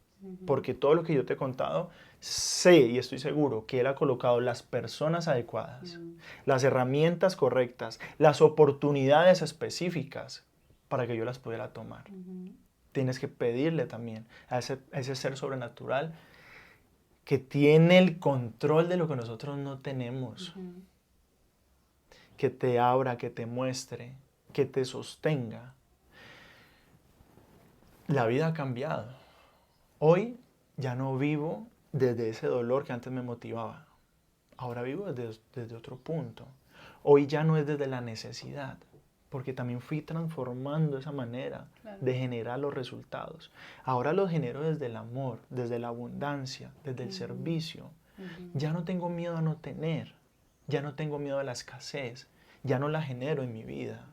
porque todo lo que yo te he contado, sé y estoy seguro que Él ha colocado las personas adecuadas, las herramientas correctas, las oportunidades específicas para que yo las pudiera tomar. Tienes que pedirle también a ese ser sobrenatural que tiene el control de lo que nosotros no tenemos. Que te abra, que te muestre, que te sostenga. La vida ha cambiado. Hoy ya no vivo desde ese dolor que antes me motivaba. Ahora vivo desde otro punto. Hoy ya no es desde la necesidad, porque también fui transformando esa manera de generar los resultados. Ahora los genero desde el amor, desde la abundancia, desde el servicio. Ya no tengo miedo a no tener, ya no tengo miedo a la escasez, ya no la genero en mi vida.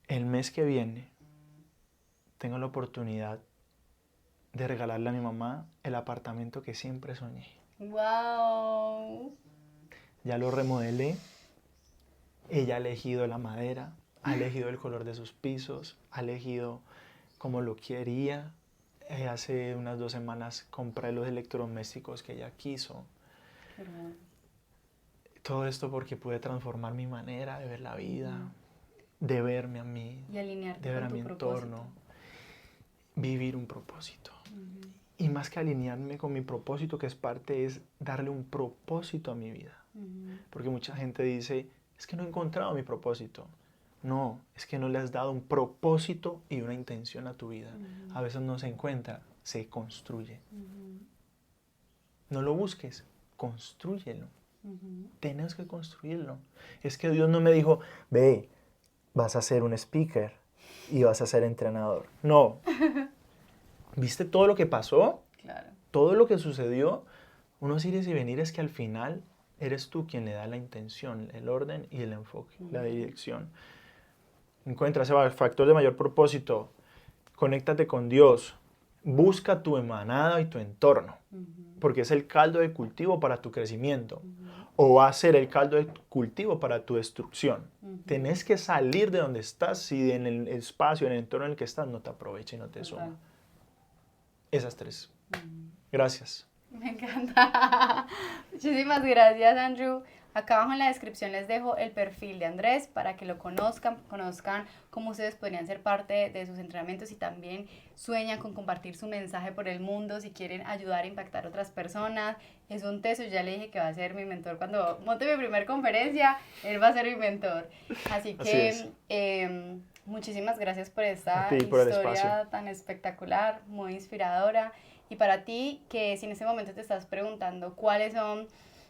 El mes que viene tengo la oportunidad de regalarle a mi mamá el apartamento que siempre soñé. ¡Wow! Ya lo remodelé. Ella ha elegido la madera, ha elegido el color de sus pisos, ha elegido cómo lo quería. Hace unas 2 semanas compré los electrodomésticos que ella quiso. Perdón. Todo esto porque pude transformar mi manera de ver la vida, de verme a mí, Y alinearte de ver a con mi tu entorno, propósito. vivir un propósito. Y más que alinearme con mi propósito, que es parte, es darle un propósito a mi vida. Porque mucha gente dice, es que no he encontrado mi propósito. No, es que no le has dado un propósito y una intención a tu vida. A veces no se encuentra, se construye. No lo busques, constrúyelo. Tienes que construirlo. Es que Dios no me dijo, ve, vas a ser un speaker y vas a ser entrenador. No. ¿Viste todo lo que pasó? Claro. Todo lo que sucedió. Unos ires y venires que al final eres tú quien le da la intención, el orden y el enfoque, la dirección. Encuentra ese factor de mayor propósito. Conéctate con Dios. Busca tu emanada y tu entorno. Porque es el caldo de cultivo para tu crecimiento. O va a ser el caldo de cultivo para tu destrucción. Tenés que salir de donde estás si en el espacio, en el entorno en el que estás no te aprovecha y no te suma. Esas 3. Gracias. Me encanta. Muchísimas gracias, Andrew. Acá abajo en la descripción les dejo el perfil de Andrés para que lo conozcan cómo ustedes podrían ser parte de sus entrenamientos y también sueñan con compartir su mensaje por el mundo, si quieren ayudar a impactar a otras personas. Es un teso, ya le dije que va a ser mi mentor cuando monte mi primer conferencia, él va a ser mi mentor. Así que muchísimas gracias por esta historia tan espectacular, muy inspiradora. Y para ti, que si en este momento te estás preguntando cuáles son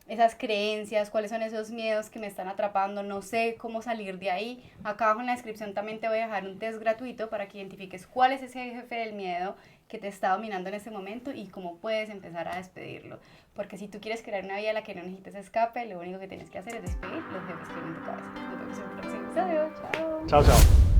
esas creencias, cuáles son esos miedos que me están atrapando, no sé cómo salir de ahí, acá abajo en la descripción también te voy a dejar un test gratuito para que identifiques cuál es ese jefe del miedo que te está dominando en este momento y cómo puedes empezar a despedirlo. Porque si tú quieres crear una vida a la que no necesites escape, lo único que tienes que hacer es despedir los jefes que hay en tu cabeza. Nos vemos en el próximo episodio. Chao. Chao, chao.